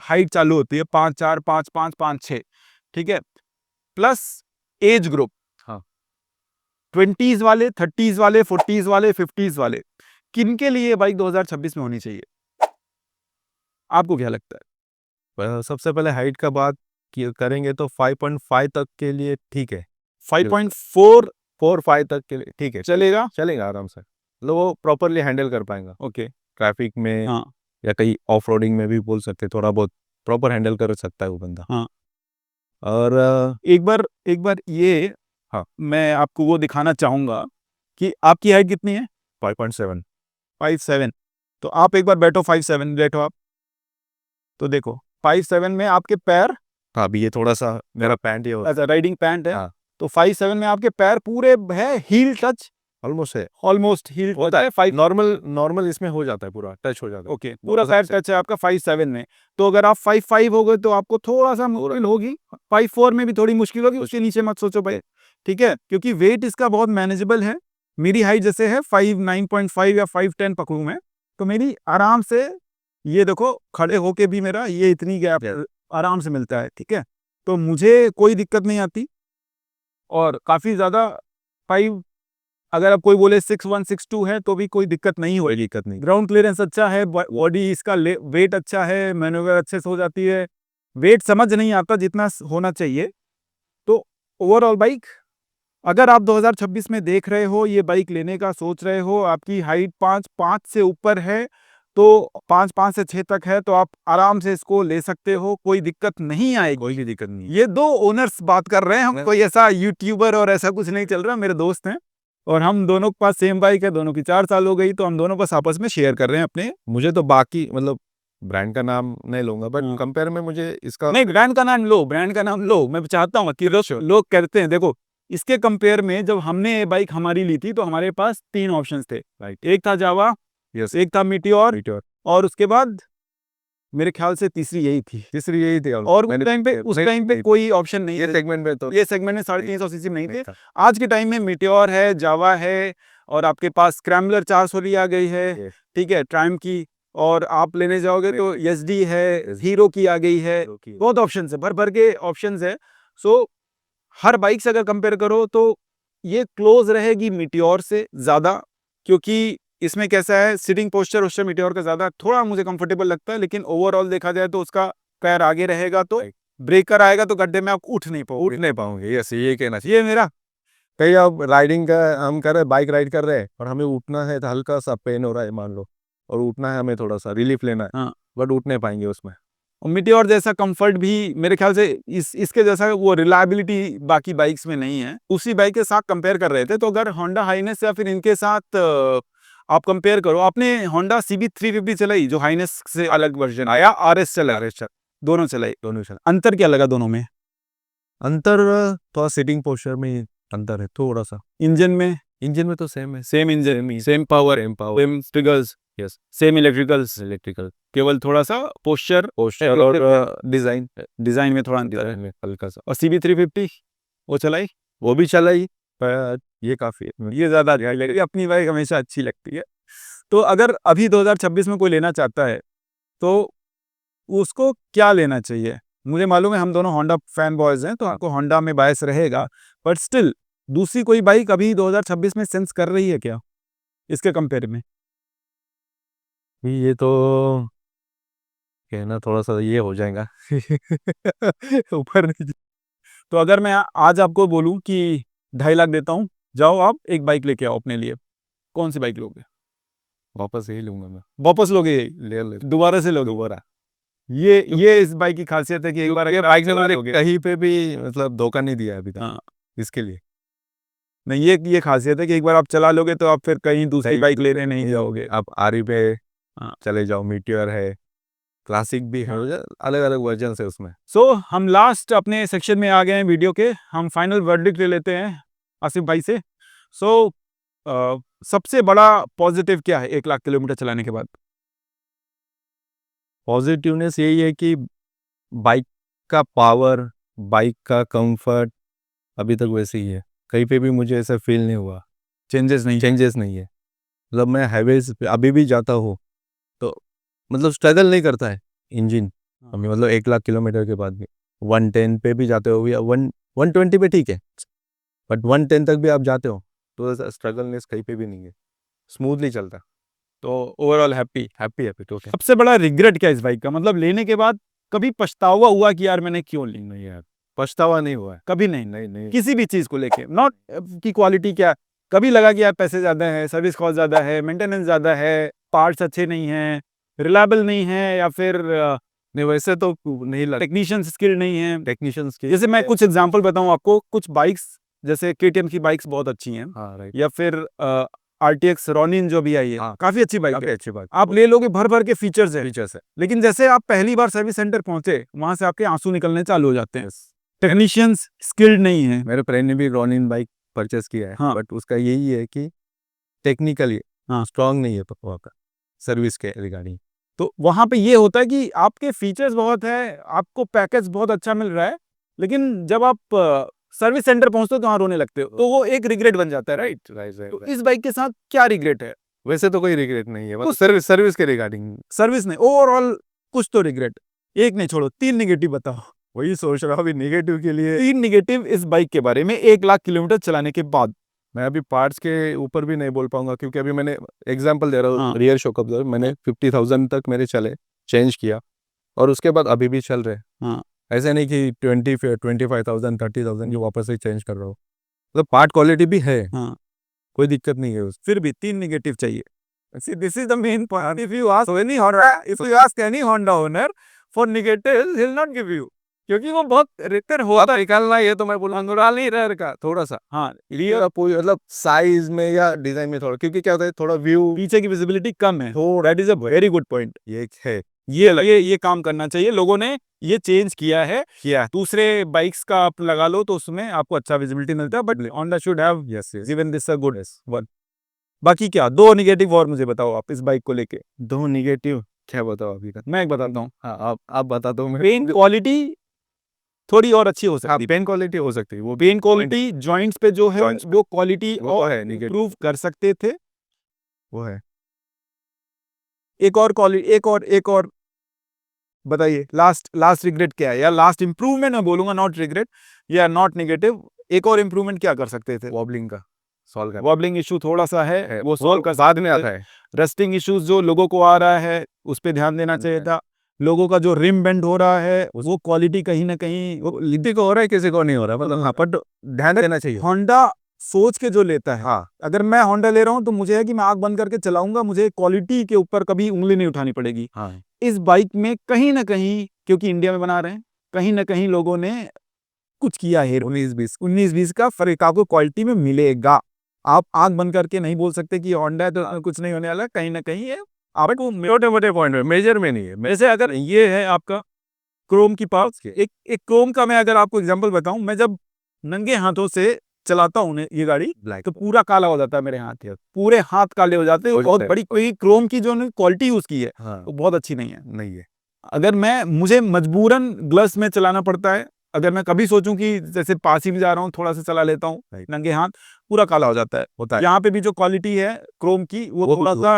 A: हाइट चालू होती है, 5'4", 5'5", 5'6", ठीक है, प्लस एज ग्रुप,
B: हाँ।
A: 20s वाले, 30s वाले, 40s वाले, 50s वाले, किनके लिए ये बाइक 2026 में होनी चाहिए? आपको क्या लगता है?
B: सबसे पहले हाइट का बात करेंगे तो 5.5 तक के लिए ठीक है।
A: 5.4
B: 4-5 तक के लिए ठीक है,
A: चलेगा?
B: चलेगा आराम से, मतलब वो प्रॉपरली हैंडल कर पाएंगा।
A: ओके।
B: ट्रैफिक में
A: हाँ
B: या कहीं ऑफ रोडिंग में भी बोल सकते, थोड़ा बहुत प्रॉपर हैंडल कर सकता है वो बंदा।
A: हाँ।
B: और
A: एक बार ये,
B: हाँ,
A: मैं आपको वो दिखाना चाहूंगा कि आपकी हाइट कितनी है?
B: 5.7।
A: 5'7". तो आप एक बार बैठो, 5'7" बैठो आप, तो देखो 5'7" में आपके पैर,
B: हाँ, अभी ये थोड़ा सा मेरा पैंट ही
A: ऐसा राइडिंग पैंट है,
B: हाँ,
A: तो 5'7" में आपके पैर पूरे है, हील टच,
B: ऑलमोस्ट है,
A: ऑलमोस्ट हील
B: होता है।
A: 5।
B: नॉर्मल इसमें हो जाता है, पूरा टच हो जाता है।
A: ओके, पूरा पैर टच है आपका 5'7" में। तो अगर आप 5'5" हो गए तो आपको थोड़ा सा मुश्किल होगी, 5'4" में भी थोड़ी मुश्किल होगी, उसके नीचे मत सोचो भाई, ठीक है, क्योंकि वेट इसका बहुत मैनेजेबल है। मेरी हाइट जैसे है 5'9.5" या 5'10" पकड़ूं मैं, तो मेरी आराम से, ये देखो खड़े होके भी मेरा ये इतनी गैप आराम से मिलता है, ठीक है, तो मुझे कोई दिक्कत नहीं आती। और काफी ज्यादा 5, अगर आप कोई बोले 6'1", 6'2" है तो भी कोई दिक्कत नहीं होगी।
B: दिक्कत नहीं।
A: ग्राउंड क्लियरेंस अच्छा है, बॉडी इसका वेट अच्छा है, मैन्युवर अच्छे से हो जाती है, वेट समझ नहीं आता जितना होना चाहिए। तो ओवरऑल बाइक, अगर आप 2026 में देख रहे हो, ये बाइक लेने का सोच रहे हो, आपकी हाइट 5'5" से ऊपर है, तो 5'5" से 6 तक है, तो आप आराम से इसको ले सकते हो, कोई दिक्कत नहीं आएगी।
B: कोई भी दिक्कत नहीं।
A: ये 2 ओनर्स बात कर रहे हैं, हम कोई ऐसा यूट्यूबर और ऐसा कुछ नहीं चल रहा, मेरे दोस्त हैं और हम दोनों के पास सेम बाइक है, दोनों की 4 साल हो गई, तो हम दोनों बस आपस में शेयर कर रहे हैं अपने।
B: मुझे तो बाकी मतलब ब्रांड का नाम नहीं लूंगा, बट
A: हाँ।
B: कंपेयर में मुझे इसका
A: नहीं, ब्रांड का नाम लो, ब्रांड का नाम लो, मैं चाहता हूँ कि लोग कहते हैं, देखो इसके कंपेयर में जब हमने ये बाइक हमारी ली थी तो हमारे पास 3 ऑप्शंस थे,
B: राइट।
A: एक था जावा,
B: यस,
A: एक था मीटियोर,
B: मीटियोर,
A: और उसके बाद मेरे ख्याल से तीसरी यही थी।
B: तीसरी यही थी।
A: और उस टाइम पे कोई ऑप्शन नहीं
B: ये
A: थे,
B: सेगमेंट में तो
A: ये सेगमेंट में 350 सीसी में नहीं थे।
B: था।
A: आज के टाइम में मीटियोर है, जावा है, और आपके पास स्क्रैम्बलर 400 आ गई है, ठीक है, ट्रायम्फ की, और आप लेने जाओगे तो एसडी है, हीरो की आ गई है, बहुत ऑप्शन है, भर भर के ऑप्शन है। सो हर बाइक से अगर कंपेयर करो तो ये क्लोज रहेगी मीटियोर से ज्यादा, क्योंकि इसमें कैसा है, सीटिंग पोस्चर उससे मीटियोर का ज्यादा थोड़ा मुझे कंफर्टेबल लगता है, लेकिन ओवरऑल देखा जाए तो उसका पैर आगे रहेगा, तो ब्रेकर आएगा तो गड्ढे में आप उठ नहीं
B: पाओगे। यस, ये कहना चाहिए।
A: ये मेरा,
B: कहीं अब राइडिंग का हम कर रहे, बाइक राइड कर रहे हैं और हमें उठना है तो हल्का सा पेन हो रहा है मान लो, और उठना है, हमें थोड़ा सा रिलीफ लेना है,
A: हाँ,
B: बट उठ नहीं पाएंगे उसमें।
A: और मीटियोर जैसा कंफर्ट भी मेरे ख्याल से इसके जैसा वो रिलायबिलिटी बाकी बाइक्स में नहीं है। उसी बाइक के साथ कंपेयर कर रहे थे, तो अगर होंडा हाइनेस या फिर इनके साथ आप कंपेयर करो, आपने होंडा CB350 चलाई जो हाइनेस से अलग वर्जन आया, आरएस चला, दोनों चलाई, अंतर क्या लगा दोनों में?
B: अंतर थोड़ा सीटिंग पोस्चर में अंतर है थोड़ा सा।
A: इंजन में
B: तो सेम है,
A: same engine, same power, same triggers,
B: yes,
A: same electricals, केवल थोड़ा सा पोस्चर
B: और
A: डिजाइन में थोड़ा अंतर है।
B: हल्का सा।
A: और CB350 वो चलाई,
B: वो भी चलाई, पर ये काफी है।
A: ये ज्यादा अच्छी लगी, अपनी बाइक हमेशा अच्छी लगती है। तो अगर अभी 2026 में कोई लेना चाहता है तो उसको क्या लेना चाहिए? मुझे मालूम है हम दोनों होंडा फैन बॉयज हैं, तो आपको होंडा में बायस रहेगा, बट स्टिल दूसरी कोई बाइक अभी 2026 में सेंस कर रही है क्या इसके कंपेयर में?
B: ये तो कहना थोड़ा सा ये हो जाएगा
A: ऊपर नीचे। तो अगर मैं आज आपको बोलूं कि 2.5 लाख देता हूं, जाओ आप एक बाइक लेके आओ अपने लिए, कौन सी बाइक लोगे?
B: वापस यही लूंगा मैं।
A: वापस लोगे?
B: ले
A: दोबारा से लोगे?
B: दोबारा।
A: ये इस बाइक की खासियत है कि एक बार अगर बाइक से लोगे,
B: कहीं पे भी मतलब धोखा नहीं दिया अभी तक।
A: हाँ,
B: इसके लिए
A: नहीं, ये खासियत है कि एक बार आप चला लोगे तो आप फिर कहीं दूसरी बाइक लेने नहीं जाओगे।
B: आप आरी पे
A: हाँ।
B: चले जाओ, मीटियोर है, क्लासिक भी है, अलग अलग वर्जन है उसमें।
A: सो हम लास्ट अपने सेक्शन में आ गए हैं वीडियो के। हम फाइनल वर्डिक्ट ले लेते हैं आसिफ भाई से। सो सबसे बड़ा पॉजिटिव क्या है 1 लाख किलोमीटर चलाने के बाद?
B: पॉजिटिवनेस यही है कि बाइक का पावर, बाइक का कंफर्ट अभी तक वैसे ही है, कहीं पे भी मुझे ऐसा फील नहीं हुआ,
A: चेंजेस नहीं?
B: चेंजेस नहीं है। मतलब मैं हाईवेज पे अभी भी जाता हूँ तो मतलब स्ट्रगल नहीं करता है इंजन हमें, मतलब 1 लाख किलोमीटर के बाद भी 110 पे भी जाते हो या 120 पे ठीक है, बट 110 तक भी आप जाते हो तो ऐसा स्ट्रगलनेस कहीं पे भी नहीं है, स्मूथली चलता।
A: तो overall happy?
B: Happy happy total.
A: सबसे बड़ा रिग्रेट क्या है इस बाइक का? मतलब लेने के बाद कभी पछतावा हुआ कि यार मैंने क्यों ली?
B: नहीं यार, पछतावा नहीं हुआ है।
A: कभी नहीं?
B: नहीं नहीं,
A: किसी भी चीज को लेके, नॉट की क्वालिटी क्या, कभी लगा कि यार पैसे ज्यादा है, सर्विस कॉस्ट ज्यादा है, मेंटेनेंस ज्यादा है, पार्ट्स अच्छे नहीं हैं, रिलायबल नहीं है, या फिर
B: नहीं वैसे तो नहीं लगा,
A: टेक्नीशियन स्किल नहीं है?
B: टेक्नीशियंस के।
A: जैसे मैं कुछ एग्जांपल बताऊं आपको, कुछ बाइक्स जैसे केटीएम की बाइक्स बहुत अच्छी हैं,
B: हाँ राइट,
A: या फिर आरटीएक्स रॉनिन जो भी आई है,
B: हाँ,
A: काफी अच्छी बाइक
B: काफी
A: है,
B: अच्छी बात,
A: आप ले लोगे, भर भर के फीचर्स है,
B: फीचर्स है।
A: लेकिन जैसे आप पहली बार सर्विस सेंटर पहुंचे वहां से आपके आंसू निकलने चालू हो जाते हैं। टेक्नीशियंस स्किल्ड नहीं है।
B: मेरे फ्रेंड ने भी रॉनिन बाइक परचेस किया है,
A: हाँ।
B: बट उसका यही है कि टेक्निकली
A: हाँ।
B: स्ट्रांग नहीं है वहाँ का सर्विस के रिगार्डिंग।
A: तो वहां पे ये होता है कि आपके फीचर्स बहुत है, आपको पैकेज बहुत अच्छा मिल रहा है, लेकिन जब आप सर्विस सेंटर पहुंचते हो तो वहां रोने लगते हो, तो वो एक रिग्रेट बन जाता है, राइट?
B: राइट
A: तो
B: राइट।
A: इस बाइक के साथ क्या रिग्रेट है?
B: वैसे तो कोई रिग्रेट नहीं है, मतलब सर्विस के रिगार्डिंग।
A: सर्विस नहीं, ओवरऑल कुछ तो रिग्रेट? एक नहीं, छोड़ो, 3 निगेटिव बताओ।
B: वही सोच रहा हूँ अभी निगेटिव के लिए।
A: 3 निगेटिव इस बाइक के बारे में 1 लाख किलोमीटर चलाने के बाद।
B: मैं अभी पार्ट्स के ऊपर भी नहीं बोल पाऊंगा क्योंकि अभी मैंने एग्जांपल दे रहा हूँ,
A: हाँ।
B: रियर शॉक अब्जॉर्बर मैंने 50,000 तक मेरे चले, चेंज किया, और उसके बाद अभी भी चल रहे।
A: हाँ।
B: ऐसे नहीं कि 25,000 30,000 की वापस से चेंज कर रहा हूँ, मतलब पार्ट क्वालिटी भी है,
A: हाँ।
B: कोई दिक्कत नहीं है उस।
A: फिर भी 3 निगेटिव चाहिए। See, this is the main point. If you ask any Honda, if you ask any Honda owner for negatives, he'll not give you. क्योंकि वो बहुत रेतर हुआ था।
B: निकालना ये तो मैं बोलूँ अंगुराल नहीं रह का थोड़ा सा,
A: हाँ,
B: रियर मतलब साइज में या डिजाइन में थोड़ा, क्योंकि क्या होता है थोड़ा व्यू
A: पीछे की विजिबिलिटी कम है। That is a very good point.
B: ये है।
A: ये काम करना चाहिए लोगों ने, ये चेंज किया है। दूसरे बाइक्स का आप लगा लो तो उसमें आपको अच्छा विजिबिलिटी मिलता है, but Honda should have given this a good one. बाकी क्या 2 निगेटिव और मुझे बताओ आप इस बाइक को लेके।
B: 2 निगेटिव क्या बताओ अभी का?
A: मैं एक बताता हूँ।
B: हाँ आप बता दो।
A: पेन क्वालिटी थोड़ी और अच्छी हो सकती है।
B: पेन क्वालिटी हो सकती है, वो
A: पेन क्वालिटी जॉइंट्स पे जो है
B: Joints
A: वो क्वालिटी
B: वो
A: और
B: है negative।
A: इम्प्रूव कर सकते थे।
B: वो है।
A: एक और क्वालिटी, एक और बताइए, लास्ट रिग्रेट क्या है, या लास्ट इंप्रूवमेंट मैं बोलूंगा, नॉट रिग्रेट या नॉट निगेटिव। एक और इंप्रूवमेंट क्या कर सकते थे?
B: वॉबलिंग का सॉल्व कर,
A: वॉबलिंग इशू थोड़ा सा है, वो सॉल्व कर
B: बाद में आता है।
A: रस्टिंग इश्यूज जो लोगों को आ रहा है उस पे ध्यान देना चाहिए था। लोगों का जो रिम बेंड हो रहा है वो क्वालिटी कहीं ना कहीं, वो
B: किसी को हो रहा है किसी को नहीं हो रहा, मतलब हाँ, पर ध्यान देना चाहिए।
A: होंडा सोच के जो लेता है।
B: हाँ
A: अगर मैं होंडा ले रहा हूं तो मुझे है कि मैं आंख बंद करके चलाऊंगा, मुझे क्वालिटी के ऊपर कभी उंगली नहीं उठानी पड़ेगी।
B: हाँ
A: इस बाइक में कहीं ना कहीं, क्योंकि इंडिया में बना रहे हैं, कहीं ना कहीं लोगों ने कुछ किया है। 19-20 का फर्क आपको क्वालिटी में मिलेगा। आप आंख बंद करके नहीं बोल सकते कि होंडा है तो कुछ नहीं होने वाला, कहीं ना कहीं है। आपको
B: छोटे मोटे पॉइंट में, मेजर में नहीं है।
A: जैसे अगर ये है आपका क्रोम की पार्ट्स, एक क्रोम का मैं अगर आपको एग्जांपल बताऊं, मैं जब नंगे हाथों से चलाता हूं ये गाड़ी
B: ब्लैक
A: तो पूरा काला हो जाता है मेरे हाथ, पूरे हाथ काले हो जाते हैं। बहुत बड़ी कोई क्रोम की जो क्वालिटी यूज की है
B: हाँ
A: वो बहुत अच्छी नहीं है।
B: नहीं है।
A: अगर मुझे मजबूरन ग्लव्स में चलाना पड़ता है, अगर मैं कभी सोचूं कि जैसे पास ही में जा रहा हूँ थोड़ा सा चला लेता हूँ नंगे हाथ, पूरा काला हो जाता है। यहाँ पे भी जो क्वालिटी है क्रोम की वो थोड़ा सा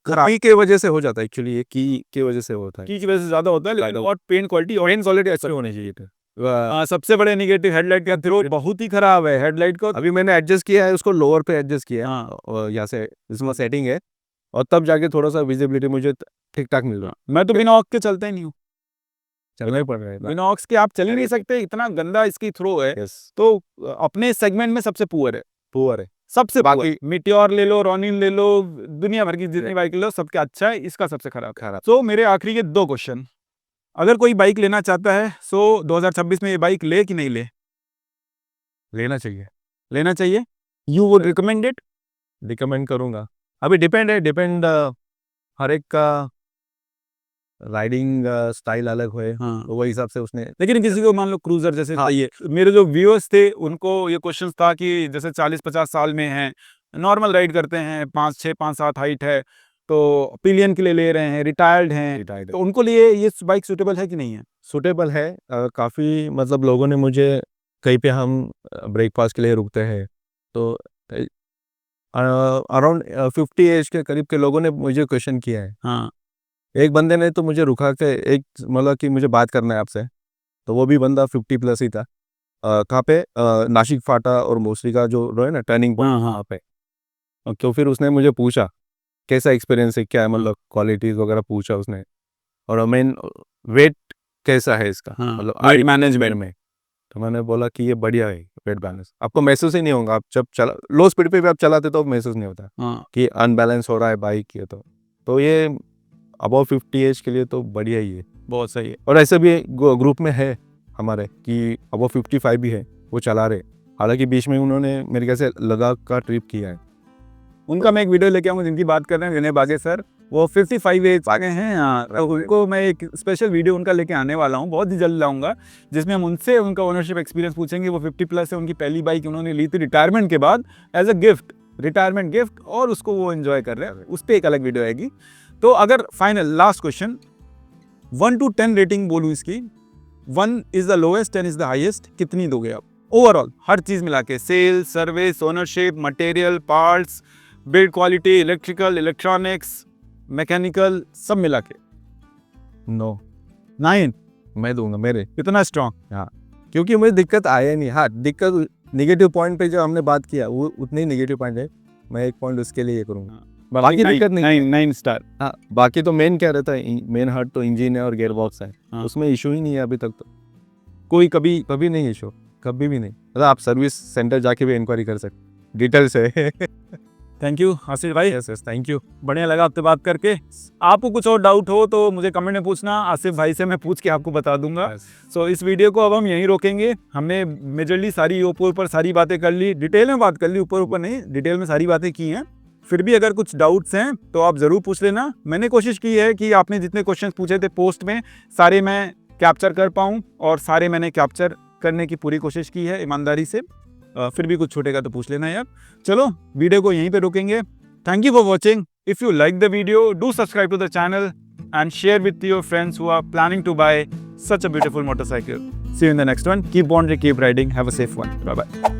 A: खराब
B: की वजह से हो जाता है एक्चुअली, ये की वजह से होता है,
A: की वजह से ज्यादा होता है। लेकिन और पेंट क्वालिटी
B: अच्छी होनी चाहिए था।
A: सबसे बड़े निगेटिव हेडलाइट का थ्रो बहुत ही खराब है। हेडलाइट को
B: अभी मैंने एडजस्ट किया है, उसको लोअर पे एडजस्ट किया है,
A: हाँ।
B: और यहाँ से इसमें सेटिंग है, और तब जाके थोड़ा सा विजिबिलिटी मुझे ठीक ठाक मिल रहा है।
A: मैं तो बिना ऑक्स के चलता ही नहीं हूँ।
B: चलना ही पड़ रहा है।
A: बिना ऑक्स के आप चल ही नहीं सकते, इतना गंदा इसकी थ्रो है।
B: यस,
A: तो अपने सेगमेंट में सबसे पुअर है,
B: पुअर है।
A: सबसे
B: बाकी
A: मीटियोर ले लो, रॉनिन ले लो, दुनिया भर की जितनी बाइक ले लो सबके अच्छा है, इसका सबसे खराब। सो मेरे आखिरी के 2 क्वेश्चन, अगर कोई बाइक लेना चाहता है 2026 में ये बाइक ले कि नहीं ले?
B: लेना चाहिए।
A: लेना चाहिए। You would recommend it?
B: Recommend करूंगा। अभी डिपेंड हर एक का राइडिंग स्टाइल अलग है,
A: हाँ
B: तो वही हिसाब से उसने
A: लेकिन किसी को मान लो क्रूजर जैसे
B: हाँ।
A: चाहिए, मेरे जो व्यूअर्स थे उनको ये क्वेश्चन था कि जैसे 40-50 साल में हैं, नॉर्मल राइड करते हैं, 5-6 5-7 हाइट है, तो पिलियन के लिए ले रहे हैं, रिटायर्ड हैं, तो उनको लिए ये बाइक सूटेबल है कि नहीं है?
B: सूटेबल है। काफ़ी मतलब लोगों ने मुझे कहीं पे हम ब्रेकफास्ट के लिए रुकते हैं तो अराउंड 50 एज के करीब के लोगों ने मुझे क्वेश्चन किया है।
A: हाँ
B: एक बंदे ने तो मुझे रुका के एक मतलब कि मुझे बात करना है आपसे, तो वो भी बंदा 50 प्लस ही था। कहाँ पे नासिक फाटा और मोसरी का जो है ना टर्निंग पॉइंट
A: हाँ हाँ
B: वहाँ पे। क्यों फिर उसने मुझे पूछा कैसा एक्सपीरियंस है, क्या है मतलब क्वालिटीज़ वगैरह पूछा उसने, और मेन वेट कैसा है इसका,
A: हाँ
B: मतलब
A: वेट मैनेजमेंट
B: में। तो मैंने बोला कि ये बढ़िया है वेट बैलेंस, आपको महसूस ही नहीं होगा, आप जब चला लो स्पीड पे भी आप चलाते तो महसूस नहीं होता
A: हाँ
B: कि अनबैलेंस हो रहा है बाइक ये। तो ये अबव 50 एज के लिए तो बढ़िया ही है।
A: बहुत सही है।
B: और ऐसे भी ग्रुप में है हमारे कि अबव 55 भी है, वो चला रहे। हालांकि बीच में उन्होंने मेरे ख्याल से लद्दाख का ट्रिप किया है।
A: उनका मैं एक वीडियो लेके आऊँगा जिनकी बात कर रहे हैं विनय बागे सर, वो 55 एज आ गए हैं यहाँ, तो उनको मैं एक स्पेशल वीडियो उनका लेके आने वाला हूँ, बहुत ही जल्द लाऊंगा, जिसमें हम उनसे उनका ओनरशिप एक्सपीरियंस पूछेंगे। वो 50 प्लस है, उनकी पहली बाइक उन्होंने ली थी रिटायरमेंट के बाद as a gift, retirement gift, और उसको वो एंजॉय कर रहे हैं, उस पर एक अलग वीडियो आएगी। तो अगर final last question, 1 to 10 rating बोलूँ इसकी, 1 is the lowest, 10 is the highest, कितनी दोगे आप ओवरऑल हर चीज़ मिला के, sale, service, ownership, material, parts, build quality, electrical, electronics, mechanical, सब मिला के?
B: 9
A: 9?
B: मैं दूंगा मेरे,
A: इतना स्ट्रॉन्ग?
B: हाँ, क्योंकि मुझे दिक्कत आया नहीं। हाँ, दिक्कत नेगेटिव पॉइंट पे जो हमने बात किया वो उतने ही नेगेटिव पॉइंट है, मैं एक पॉइंट उसके लिए ये करूँगा। बाकी दिक्कत नहीं।
A: 9 स्टार।
B: हाँ, बाकी तो मेन क्या रहता है, मेन हर्ट तो इंजन है और गियर बॉक्स है,
A: हाँ।
B: उसमें इशू ही नहीं है अभी तक तो,
A: कोई कभी
B: कभी नहीं इशू, कभी भी नहीं। मतलब आप सर्विस सेंटर जाके भी इंक्वायरी कर सकते, डिटेल से।
A: थैंक यू आशीष भाई,
B: यस थैंक यू।
A: बढ़िया लगा आपसे बात करके। आपको कुछ और डाउट हो तो मुझे कमेंट में पूछना, आसिफ भाई से मैं पूछ के आपको बता दूंगा। सो इस वीडियो को अब हम यहीं रोकेंगे। हमने मेजरली सारी ऊपर सारी बातें कर ली, डिटेल में बात कर ली, ऊपर नहीं, डिटेल में सारी बातें की हैं। फिर भी अगर कुछ डाउट्स हैं तो आप ज़रूर पूछ लेना। मैंने कोशिश की है कि आपने जितने क्वेश्चन पूछे थे पोस्ट में, सारे मैं कैप्चर कर पाऊँ, और सारे मैंने कैप्चर करने की पूरी कोशिश की है ईमानदारी से। फिर भी कुछ छूटेगा तो पूछ लेना यार। चलो वीडियो को यहीं पे रोकेंगे। Thank you for watching. If you like the video, do subscribe to the channel and share with your friends who are planning to buy such a beautiful motorcycle. See you in the next one. Keep bonding, keep riding. Have a safe one. Bye bye.